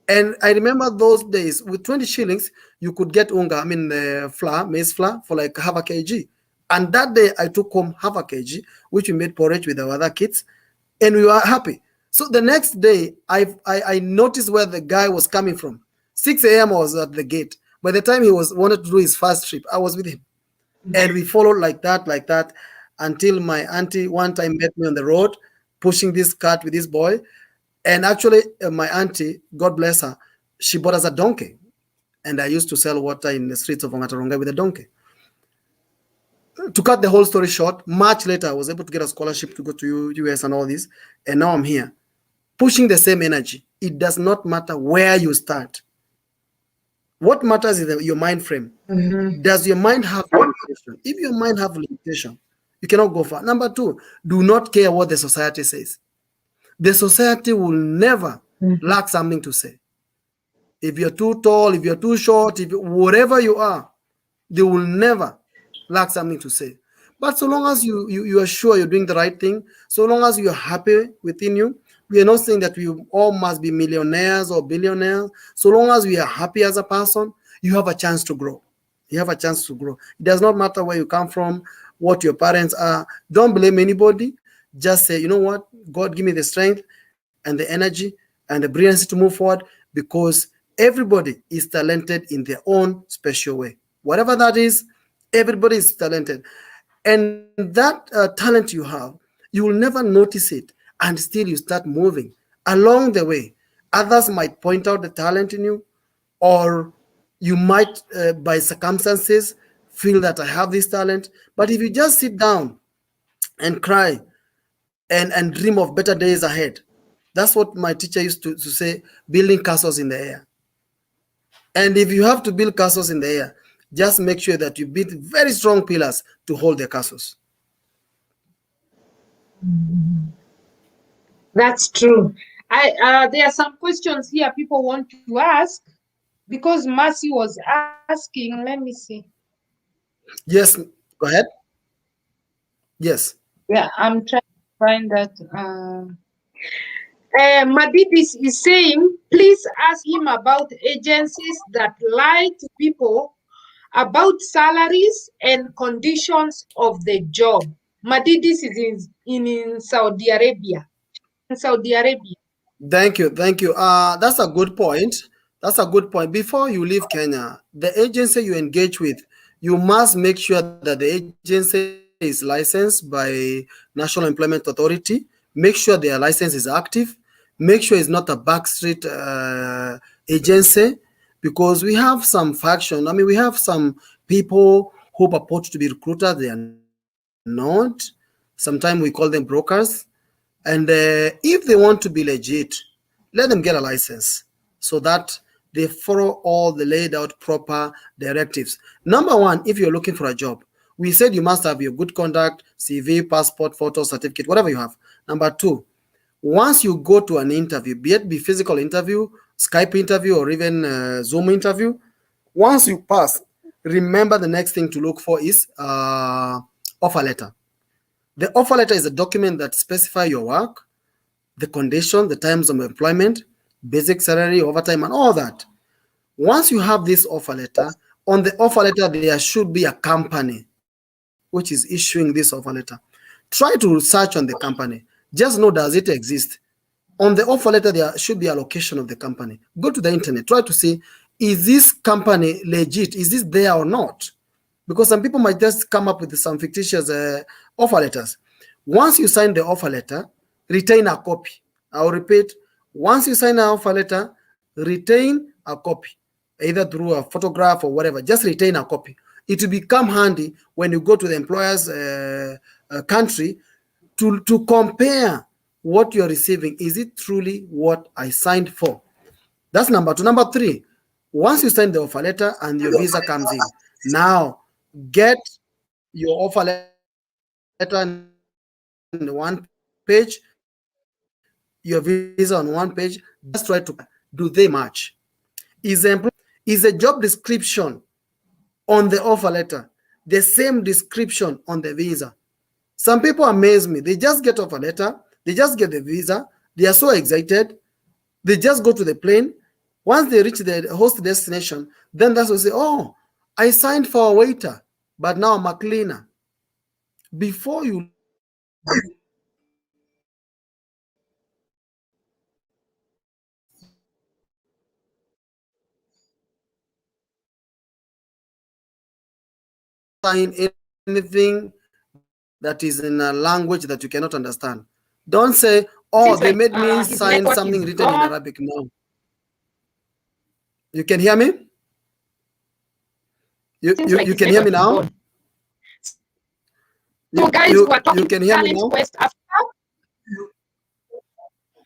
And I remember those days with 20 shillings, you could get unga, flour, maize flour for like half a kg. And that day I took home half a kg, which we made porridge with our other kids, and we were happy. So the next day, I noticed where the guy was coming from. 6 a.m. I was at the gate. By the time he wanted to do his first trip, I was with him. And we followed like that, until my auntie one time met me on the road, pushing this cart with this boy. And actually, my auntie, God bless her, she bought us a donkey. And I used to sell water in the streets of Ongataronga with a donkey. To cut the whole story short, much later, I was able to get a scholarship to go to US and all this. And now I'm here, pushing the same energy. It does not matter where you start. What matters is your mind frame. Does your mind have limitation? If your mind have limitation, you cannot go far. Number two, do not care what the society says. The society will never lack something to say. If you're too tall, if you're too short, whatever you are, they will never lack something to say. But so long as you are sure you're doing the right thing, so long as you're happy within you, we are not saying that we all must be millionaires or billionaires. So long as we are happy as a person, you have a chance to grow. You have a chance to grow. It does not matter where you come from, what your parents are. Don't blame anybody. Just say, you know what? God, give me the strength and the energy and the brilliance to move forward, because everybody is talented in their own special way. Whatever that is, everybody is talented. And that talent you have, you will never notice it until you start moving. Along the way, others might point out the talent in you, or you might, by circumstances, feel that I have this talent. But if you just sit down and cry and dream of better days ahead, that's what my teacher used to say, building castles in the air. And if you have to build castles in the air, just make sure that you build very strong pillars to hold the castles. That's true. There are some questions here people want to ask because Mercy was asking. Let me see. Yes, go ahead. Yes. Yeah, I'm trying to find that. Madidis is saying, please ask him about agencies that lie to people about salaries and conditions of the job. Madidis is in Saudi Arabia. In Saudi Arabia. Thank you, thank you. That's a good point. That's a good point. Before you leave Kenya, the agency you engage with, you must make sure that the agency is licensed by National Employment Authority. Make sure their license is active. Make sure it's not a backstreet agency, because we have some faction. I mean, we have some people who purport to be recruiters. They are not. Sometimes we call them brokers. And if they want to be legit, let them get a license so that they follow all the laid out proper directives. Number one, if you're looking for a job, we said you must have your good conduct, CV, passport, photo, certificate, whatever you have. Number two, once you go to an interview, be it be physical interview, Skype interview, or even Zoom interview, once you pass, remember the next thing to look for is offer letter. The offer letter is a document that specifies your work, the condition, the terms of employment, basic salary, overtime, and all that. Once you have this offer letter, on the offer letter, there should be a company which is issuing this offer letter. Try to search on the company. Just know, does it exist? On the offer letter, there should be a location of the company. Go to the internet, try to see, is this company legit? Is this there or not? Because some people might just come up with some fictitious offer letters. Once you sign the offer letter, retain a copy. I'll repeat, once you sign an offer letter, retain a copy, either through a photograph or whatever. Just retain a copy. It will become handy when you go to the employer's country to compare what you're receiving. Is it truly what I signed for? That's number two. Number three, once you sign the offer letter and your visa comes in, now get your offer letter in one page, your visa on one page. Just try to do they match? Do they match? Is a job description on the offer letter the same description on the visa? Some people amaze me. They just get offer letter, they just get the visa, they are so excited, they just go to the plane. Once they reach the host destination, then that's when they say, oh, I signed for a waiter, but now I'm a cleaner. Before you leave Kenya, make sure you sign anything that is in a language that you cannot understand. Don't say, oh, they Seems made like me sign his something network written is in Arabic. gone. No. You can hear me? You can hear me now? So, guys, we are You talking can hear me Talent now? Quest Africa.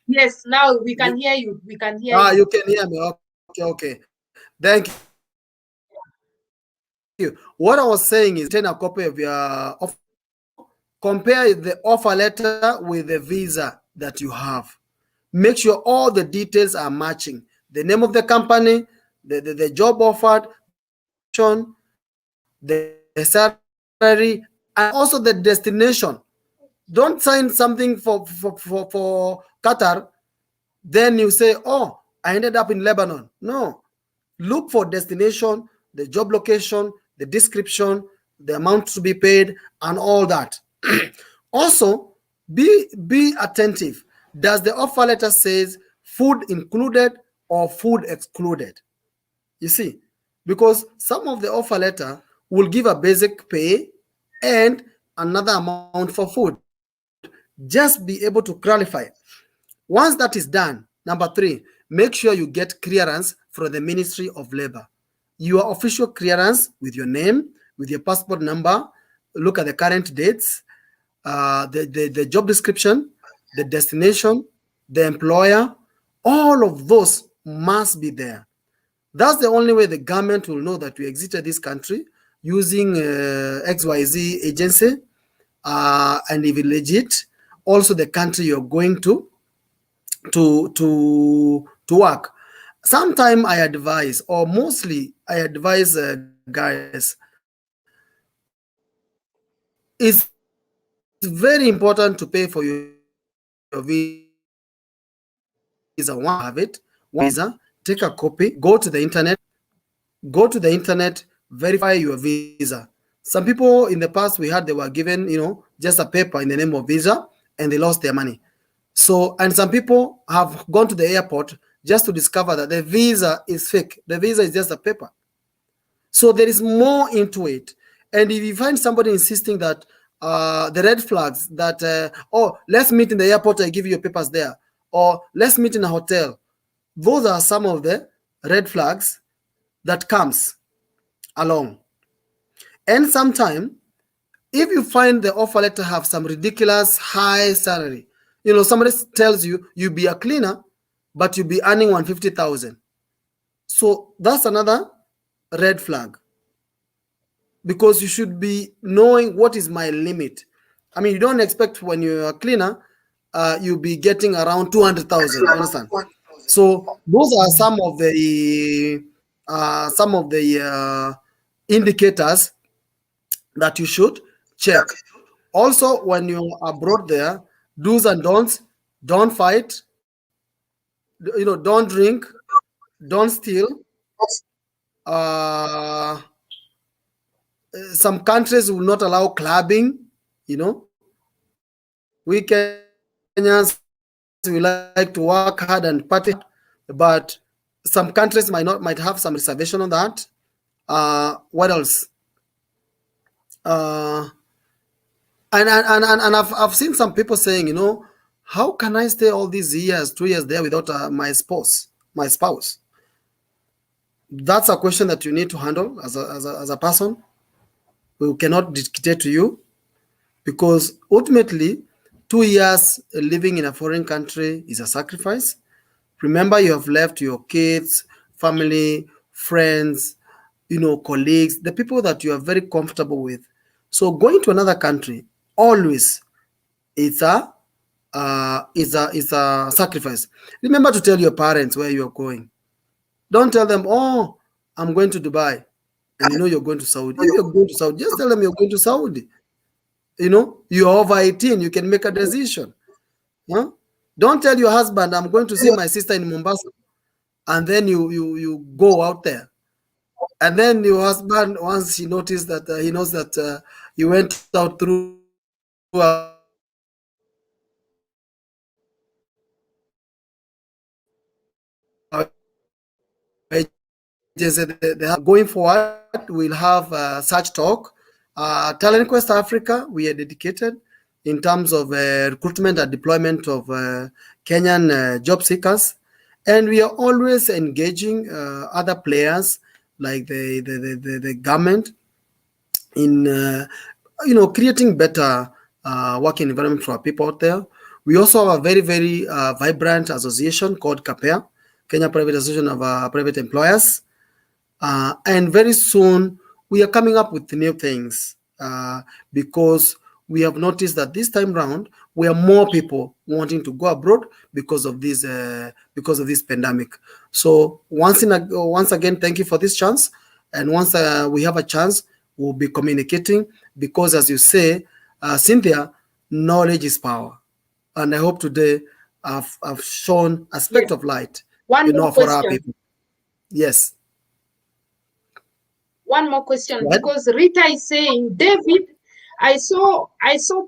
Yes, now we can hear you. We can hear You you. can hear me. Okay. Thank you. What I was saying is, retain a copy of your offer letter. Also, compare the offer letter with the visa that you have. Make sure all the details are matching. The name of the company, the job offered, the location, the salary, and also the destination. Don't sign something for Qatar, then you say, oh, I ended up in Lebanon. No. Look for destination, the job location, the description, the amount to be paid, and all that. Also, be attentive. Does the offer letter says food included or food excluded? You see, because some of the offer letter will give a basic pay and another amount for food. Just be able to clarify. Once that is done, number three, make sure you get clearance from the Ministry of Labor. Your official clearance with your name, with your passport number, look at the current dates, the job description, the destination, the employer, all of those must be there. That's the only way the government will know that we exited this country using XYZ agency, and if legit, also the country you're going to work. Sometimes I advise, or mostly I advise guys, it's very important to pay for your visa once you have it. Once you have your visa, take a copy, go to the internet, go to the internet, verify your visa. Some people in the past we had, they were given, just a paper in the name of visa, and they lost their money. So So, and some people have gone to the airport just to discover that the visa is fake. The visa is just a paper. So there is more into it. And if you find somebody insisting that the red flags that, oh, let's meet in the airport, I give you your papers there, or let's meet in a hotel, those are some of the red flags that comes along. And sometimes, if you find the offer letter have some ridiculous high salary, somebody tells you you'll be a cleaner, but you'll be earning 150,000. So that's another red flag, because you should be knowing what is my limit. I mean, you don't expect when you're a cleaner, you'll be getting around 200,000. You understand? So those are some of the indicators that you should check. Also, when you're abroad there, do's and don'ts: don't fight, don't drink, don't steal. Uh, some countries will not allow clubbing. We Kenyans, we like to work hard and party hard, but some countries might have some reservation on that. What else? Uh, and I've seen some people saying, how can I stay all these years, 2 years there without my spouse? That's a question that you need to handle as a person. We cannot dictate to you, because ultimately 2 years living in a foreign country is a sacrifice. Remember, you have left your kids, family, friends, colleagues, the people that you are very comfortable with. So going to another country always it's a sacrifice. Remember to tell your parents where you are going. Don't tell them, oh, I'm going to Dubai, and you're going to Saudi. If you're going to Saudi, just tell them you're going to Saudi. You're over 18, you can make a decision. Huh? Don't tell your husband, I'm going to see my sister in Mombasa, and then you go out there. And then your husband, once he noticed that he knows that you went out through a agency, going forward, we'll have such talk. Talent Quest Africa, we are dedicated in terms of recruitment and deployment of Kenyan job seekers, and we are always engaging other players like the government in creating better working environment for our people out there. We also have a very, very vibrant association called CAPEA, Kenya Private Association of Private Employers. And very soon we are coming up with new things because we have noticed that this time round we are more people wanting to go abroad because of this pandemic. So once again, thank you for this chance. And once we have a chance, we'll be communicating, because as you say, Cynthia, knowledge is power. And I hope today I've shown a speck of light, One more for our question. people. Yes. One more question, What? because Rita is saying, David, I saw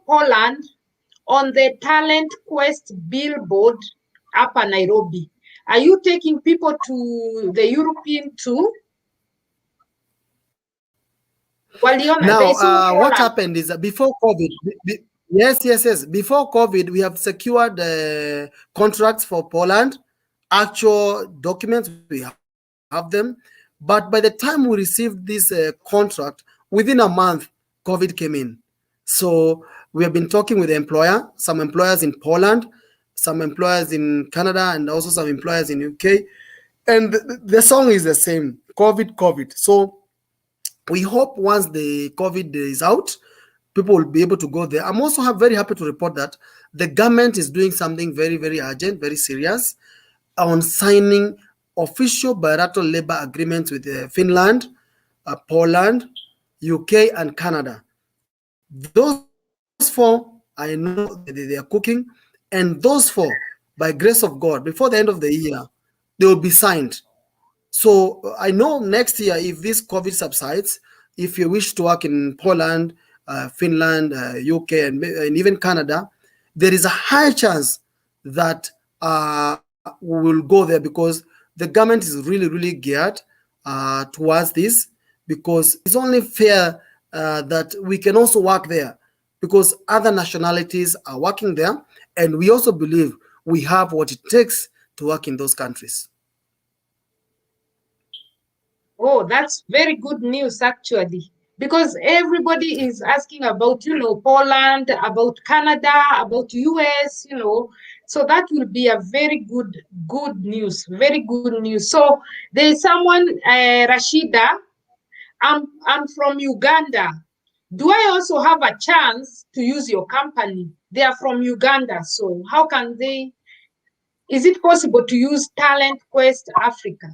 Poland on the Talent Quest billboard upper Nairobi. Are you taking people to the European too? Now, what happened is that before COVID, yes. Before COVID, we have secured contracts for Poland, actual documents, we have them. But by the time we received this contract, within a month, COVID came in. So we have been talking with the employer, some employers in Poland, some employers in Canada, and also some employers in UK. And the song is the same, COVID. So we hope once the COVID is out, people will be able to go there. I'm also very happy to report that the government is doing something very, very urgent, very serious, on signing official bilateral labor agreements with Finland, Poland, UK, and Canada. Those four, I know they are cooking, and those four, by grace of God, before the end of the year, they will be signed. So I know next year, if this COVID subsides, if you wish to work in Poland, Finland, UK, and even Canada, there is a high chance that we will go there, because the government is really, really geared towards this, because it's only fair that we can also work there, because other nationalities are working there, and we also believe we have what it takes to work in those countries. Oh, that's very good news, actually, because everybody is asking about, Poland, about Canada, about US, So that will be a very good news, very good news. So there's someone, Rashida, I'm from Uganda. Do I also have a chance to use your company? They are from Uganda, so how can they? Is it possible to use Talent Quest Africa?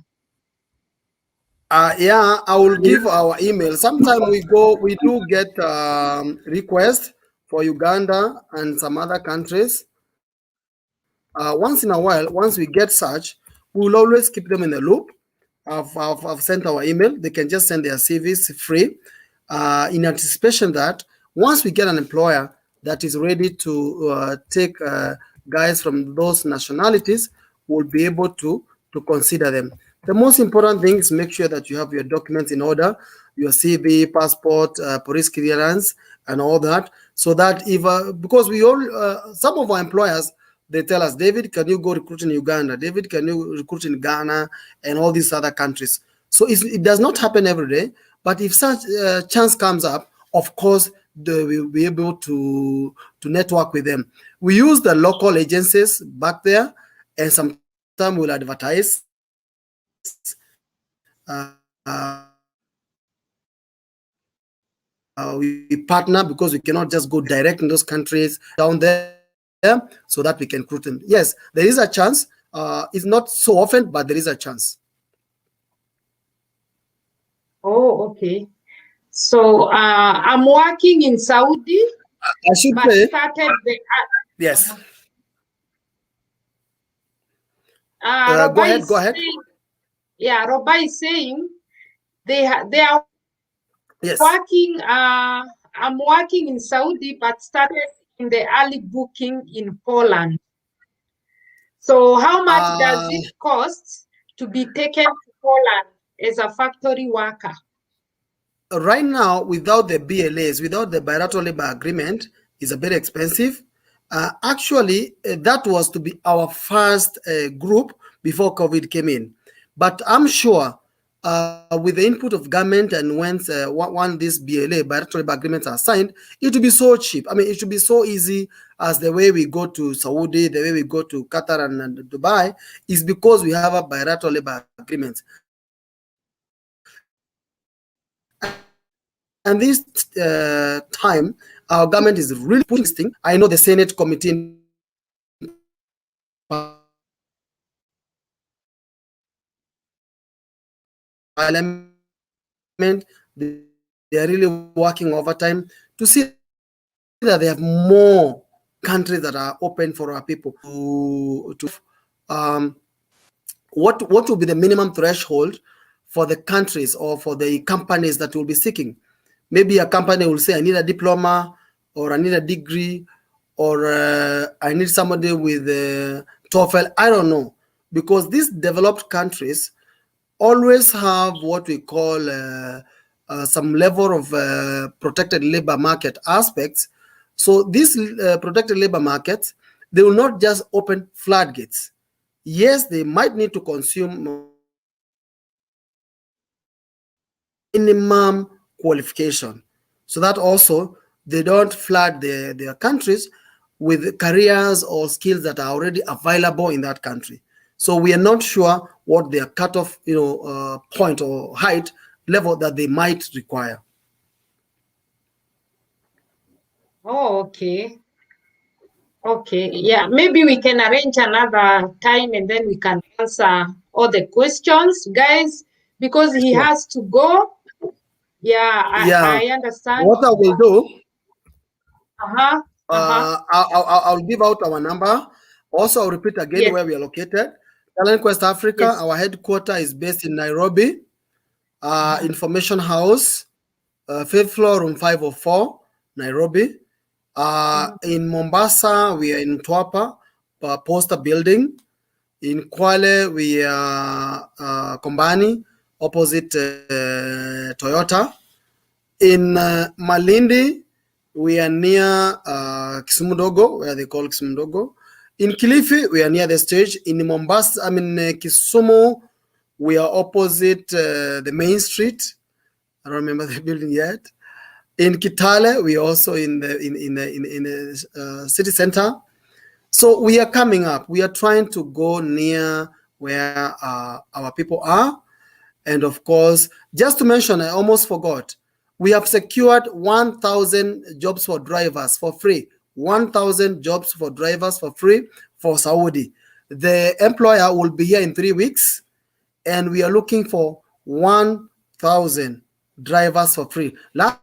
Yeah, I will give our email. Sometime we do get requests for Uganda and some other countries. Once in a while, once we get such, we will always keep them in the loop. I've sent our email. They can just send their CVs free, in anticipation that once we get an employer that is ready to take guys from those nationalities, we'll be able to consider them. The most important thing is make sure that you have your documents in order, your CV, passport, police clearance, and all that, so that if because we all some of our employers, they tell us, David, can you go recruit in Uganda? David, can you recruit in Ghana and all these other countries? So it does not happen every day, but if such chance comes up, of course, they will be able to network with them. We use the local agencies back there, and sometimes we'll advertise. We partner because we cannot just go direct in those countries. We partner down there so that we can recruit them. Yes, there is a chance. It's not so often, but there is a chance. Oh, okay. So I'm working in Saudi, I should but say, started the. yes. Go Roba ahead, go is ahead. saying, yeah, Roba is saying they are Yes. working. I'm working in Saudi, but started in the early booking in Poland. So how much does Uh, it cost to be taken to Poland as a factory worker? right now, without the BLAs, without the bilateral labor agreement, is a very expensive. Actually, that was to be our first group before COVID came in. But I'm sure with the input of government, and when these BLA, bilateral labor agreements, are signed, it will be so cheap. I mean, it should be so easy as the way we go to Saudi, the way we go to Qatar and Dubai, is because we have a bilateral labor agreement. And this time, our government is really pushing this thing. I know the Senate committee in Parliament, they are really working overtime to see that they have more countries that are open for our people to what will be the minimum threshold for the countries or for the companies that will be seeking. Maybe a company will say, I need a diploma, or I need a degree, or I need somebody with TOEFL. I don't know. Because these developed countries always have what we call some level of protected labor market aspects. So these protected labor markets, they will not just open floodgates. Yes, they might need to consume minimum qualification, so that also they don't flood their countries with careers or skills that are already available in that country. So we are not sure what their cutoff, point or height level that they might require. Oh, okay. Okay, yeah, maybe we can arrange another time and then we can answer all the questions, guys, because he Sure. has to go. Yeah, Yeah. I understand. What I will do, Uh-huh, uh-huh. I'll give out our number. Also, I'll repeat again Yes, where we are located. Talent Quest Africa, yes. our headquarters is based in Nairobi. Information House, 5th floor, room 504, Nairobi. Mhm. In Mombasa, we are in Twapa, Posta building. In Kwale, we are Kombani, opposite Toyota. In Malindi, we are near Kisumudogo, where they call Kisumudogo. In Kilifi, we are near the stage. In Mombasa, Kisumu, we are opposite the main street. I don't remember the building yet. In Kitale, we are also in the city center. So we are coming up. We are trying to go near where our people are. And of course, just to mention, I almost forgot, we have secured 1,000 jobs for drivers for free. 1,000 jobs for drivers for free for Saudi. The employer will be here in 3 weeks, and we are looking for 1,000 drivers for free. Last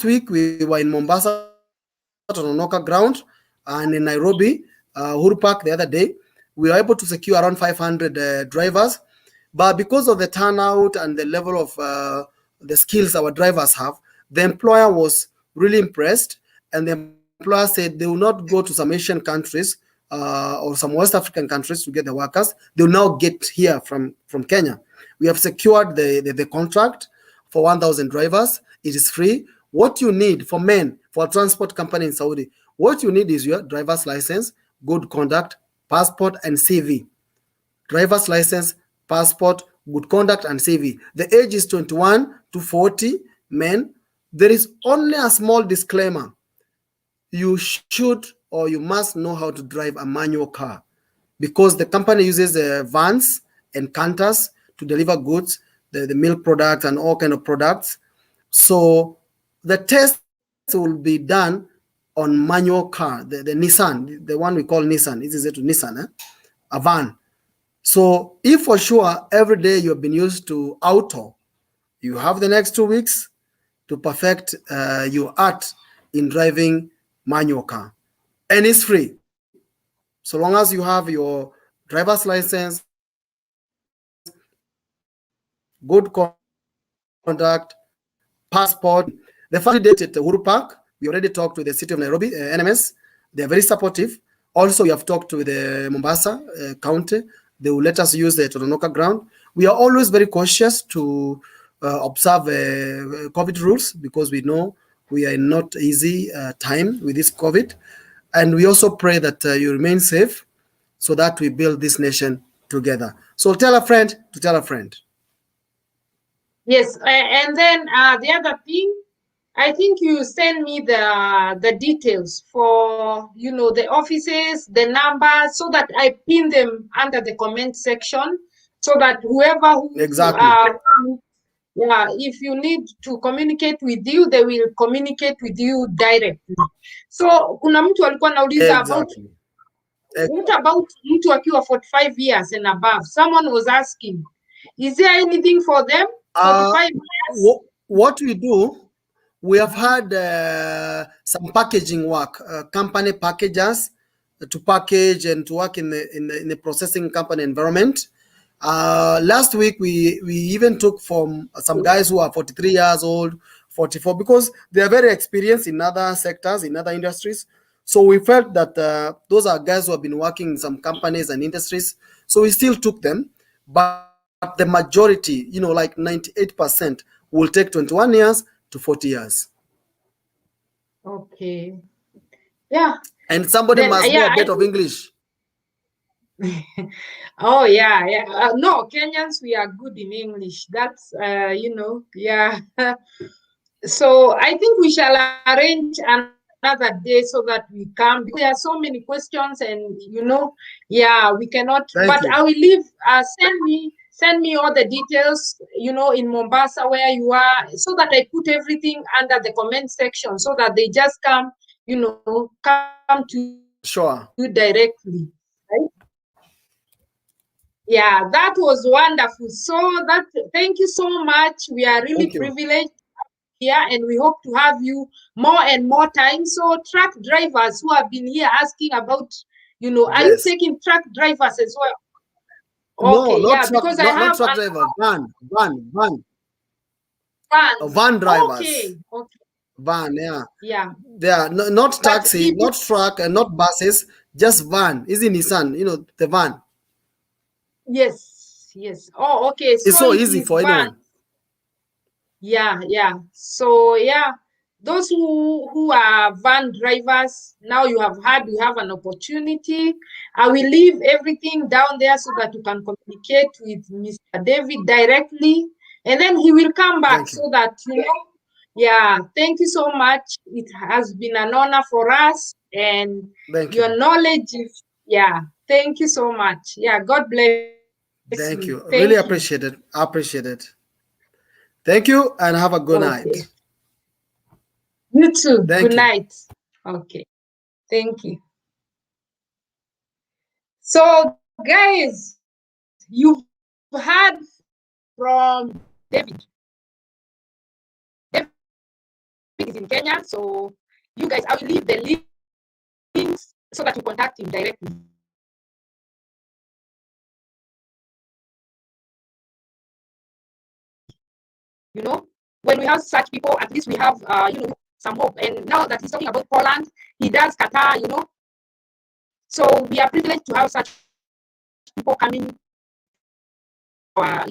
week, we were in Mombasa, Tononoka ground, and in Nairobi, Uhuru Park the other day. We were able to secure around 500 drivers. But because of the turnout and the level of the skills our drivers have, the employer was really impressed. And the employer said they will not go to some Asian countries or some West African countries to get the workers. They will now get here from Kenya. We have secured the contract for 1,000 drivers. It is free. What you need for men, for a transport company in Saudi, what you need is your driver's license, good conduct, passport, and CV. Driver's license, passport, good conduct, and CV. The age is 21 to 40 men. There is only a small disclaimer. You should or you must know how to drive a manual car, because the company uses vans and canters to deliver goods, the milk products and all kind of products. So the test will be done on manual car, the Nissan, the one we call Nissan. This is it to Nissan, a van. So if for sure every day you've been used to auto, you have the next 2 weeks to perfect your art in driving manual car. And it's free. So long as you have your driver's license, good conduct, passport. The first date at Uhuru Park, we already talked to the city of Nairobi, NMS. They are very supportive. Also, we have talked to the Mombasa county. They will let us use the Tononoka ground. We are always very cautious to observe COVID rules, because we know we are in not easy time with this COVID. And we also pray that you remain safe so that we build this nation together. So tell a friend to tell a friend. Yes, and then the other thing, I think you send me the details for the offices, the numbers, so that I pin them under the comment section, so that whoever Exactly. yeah, if you need to communicate with you, they will communicate with you directly. So kuna mtu alikuwa anauliza about what about mtu akiwa 45 years and above? Someone was asking, is there anything for them? 45 years? What we do, we have had some packaging work, company packagers to package and to work in the processing company environment. Last week, we even took from some guys who are 43 years old, 44, because they are very experienced in other sectors, in other industries. So we felt that those are guys who have been working in some companies and industries. So we still took them, but the majority, like 98%, will take 21 years to 40 years. Okay. Yeah. And somebody must know a bit of English. Oh, yeah. No, Kenyans, we are good in English. That's, yeah. So I think we shall arrange another day so that we come, because there are so many questions and, yeah, we cannot. Thank but you. I will leave, send me all the details, in Mombasa where you are, so that I put everything under the comment section, so that they just come, come to you directly. Right? Yeah, that was wonderful. So thank you so much. We are really privileged here, and we hope to have you more and more time. So truck drivers who have been here asking about, are you taking truck drivers as well? Okay, no, yeah, truck, because I have not truck drivers, van vans. drivers. Okay. Van, yeah. Yeah. They are not But taxi, if not truck, and not buses, just van. Is in Nissan, the van. yes, yes. Oh, okay. It's So so it easy is for van. anyone. Yeah, yeah. So yeah, those who are van drivers, now you have an opportunity. I will leave everything down there so that you can communicate with Mr. David directly, and then he will come back Thank you. so that Yeah, thank you so much. It has been an honor for us, and Thank you. your knowledge is, yeah. Thank you so much. Yeah, God bless you. Thank Thank you. you. Really appreciate it. Appreciate it. Thank you and have a good Okay. night. You too. Good Thank you. night. Okay. Thank you. So, guys, you've heard from David. David is in Kenya. So, you guys, I will leave the links so that you contact him directly. When we have such people, at least we have, some hope. And now that he's talking about Poland, he does Qatar. So we are privileged to have such people coming to our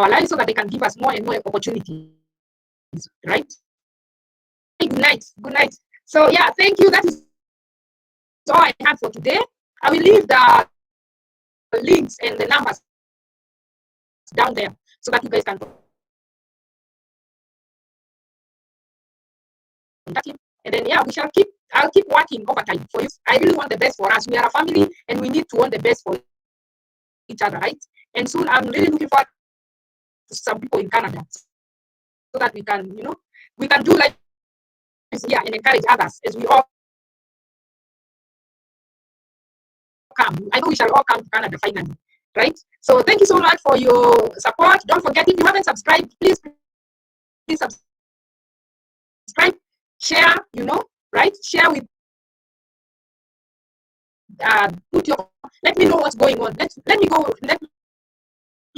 lives so that they can give us more and more opportunities, right? Hey, good night. Good night. So yeah, thank you. That is all I have for today. I will leave the links and the numbers down there so that you guys can contact him. And then yeah, I'll keep working overtime for you. I really want the best for us. We are a family and we need to want the best for each other, right? And soon I'm really looking forward to some people in Canada so that we can do like here and encourage others as we all come. I know we shall all come to Canada finally, right? So thank you so much for your support. Don't forget, if you haven't subscribed, please subscribe, share, right? Share with put your let me know what's going on. Let me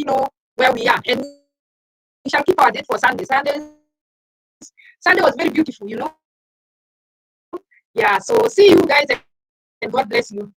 know where we are. And we shall keep our date for Sunday. Sunday was very beautiful. Yeah. So see you guys and God bless you.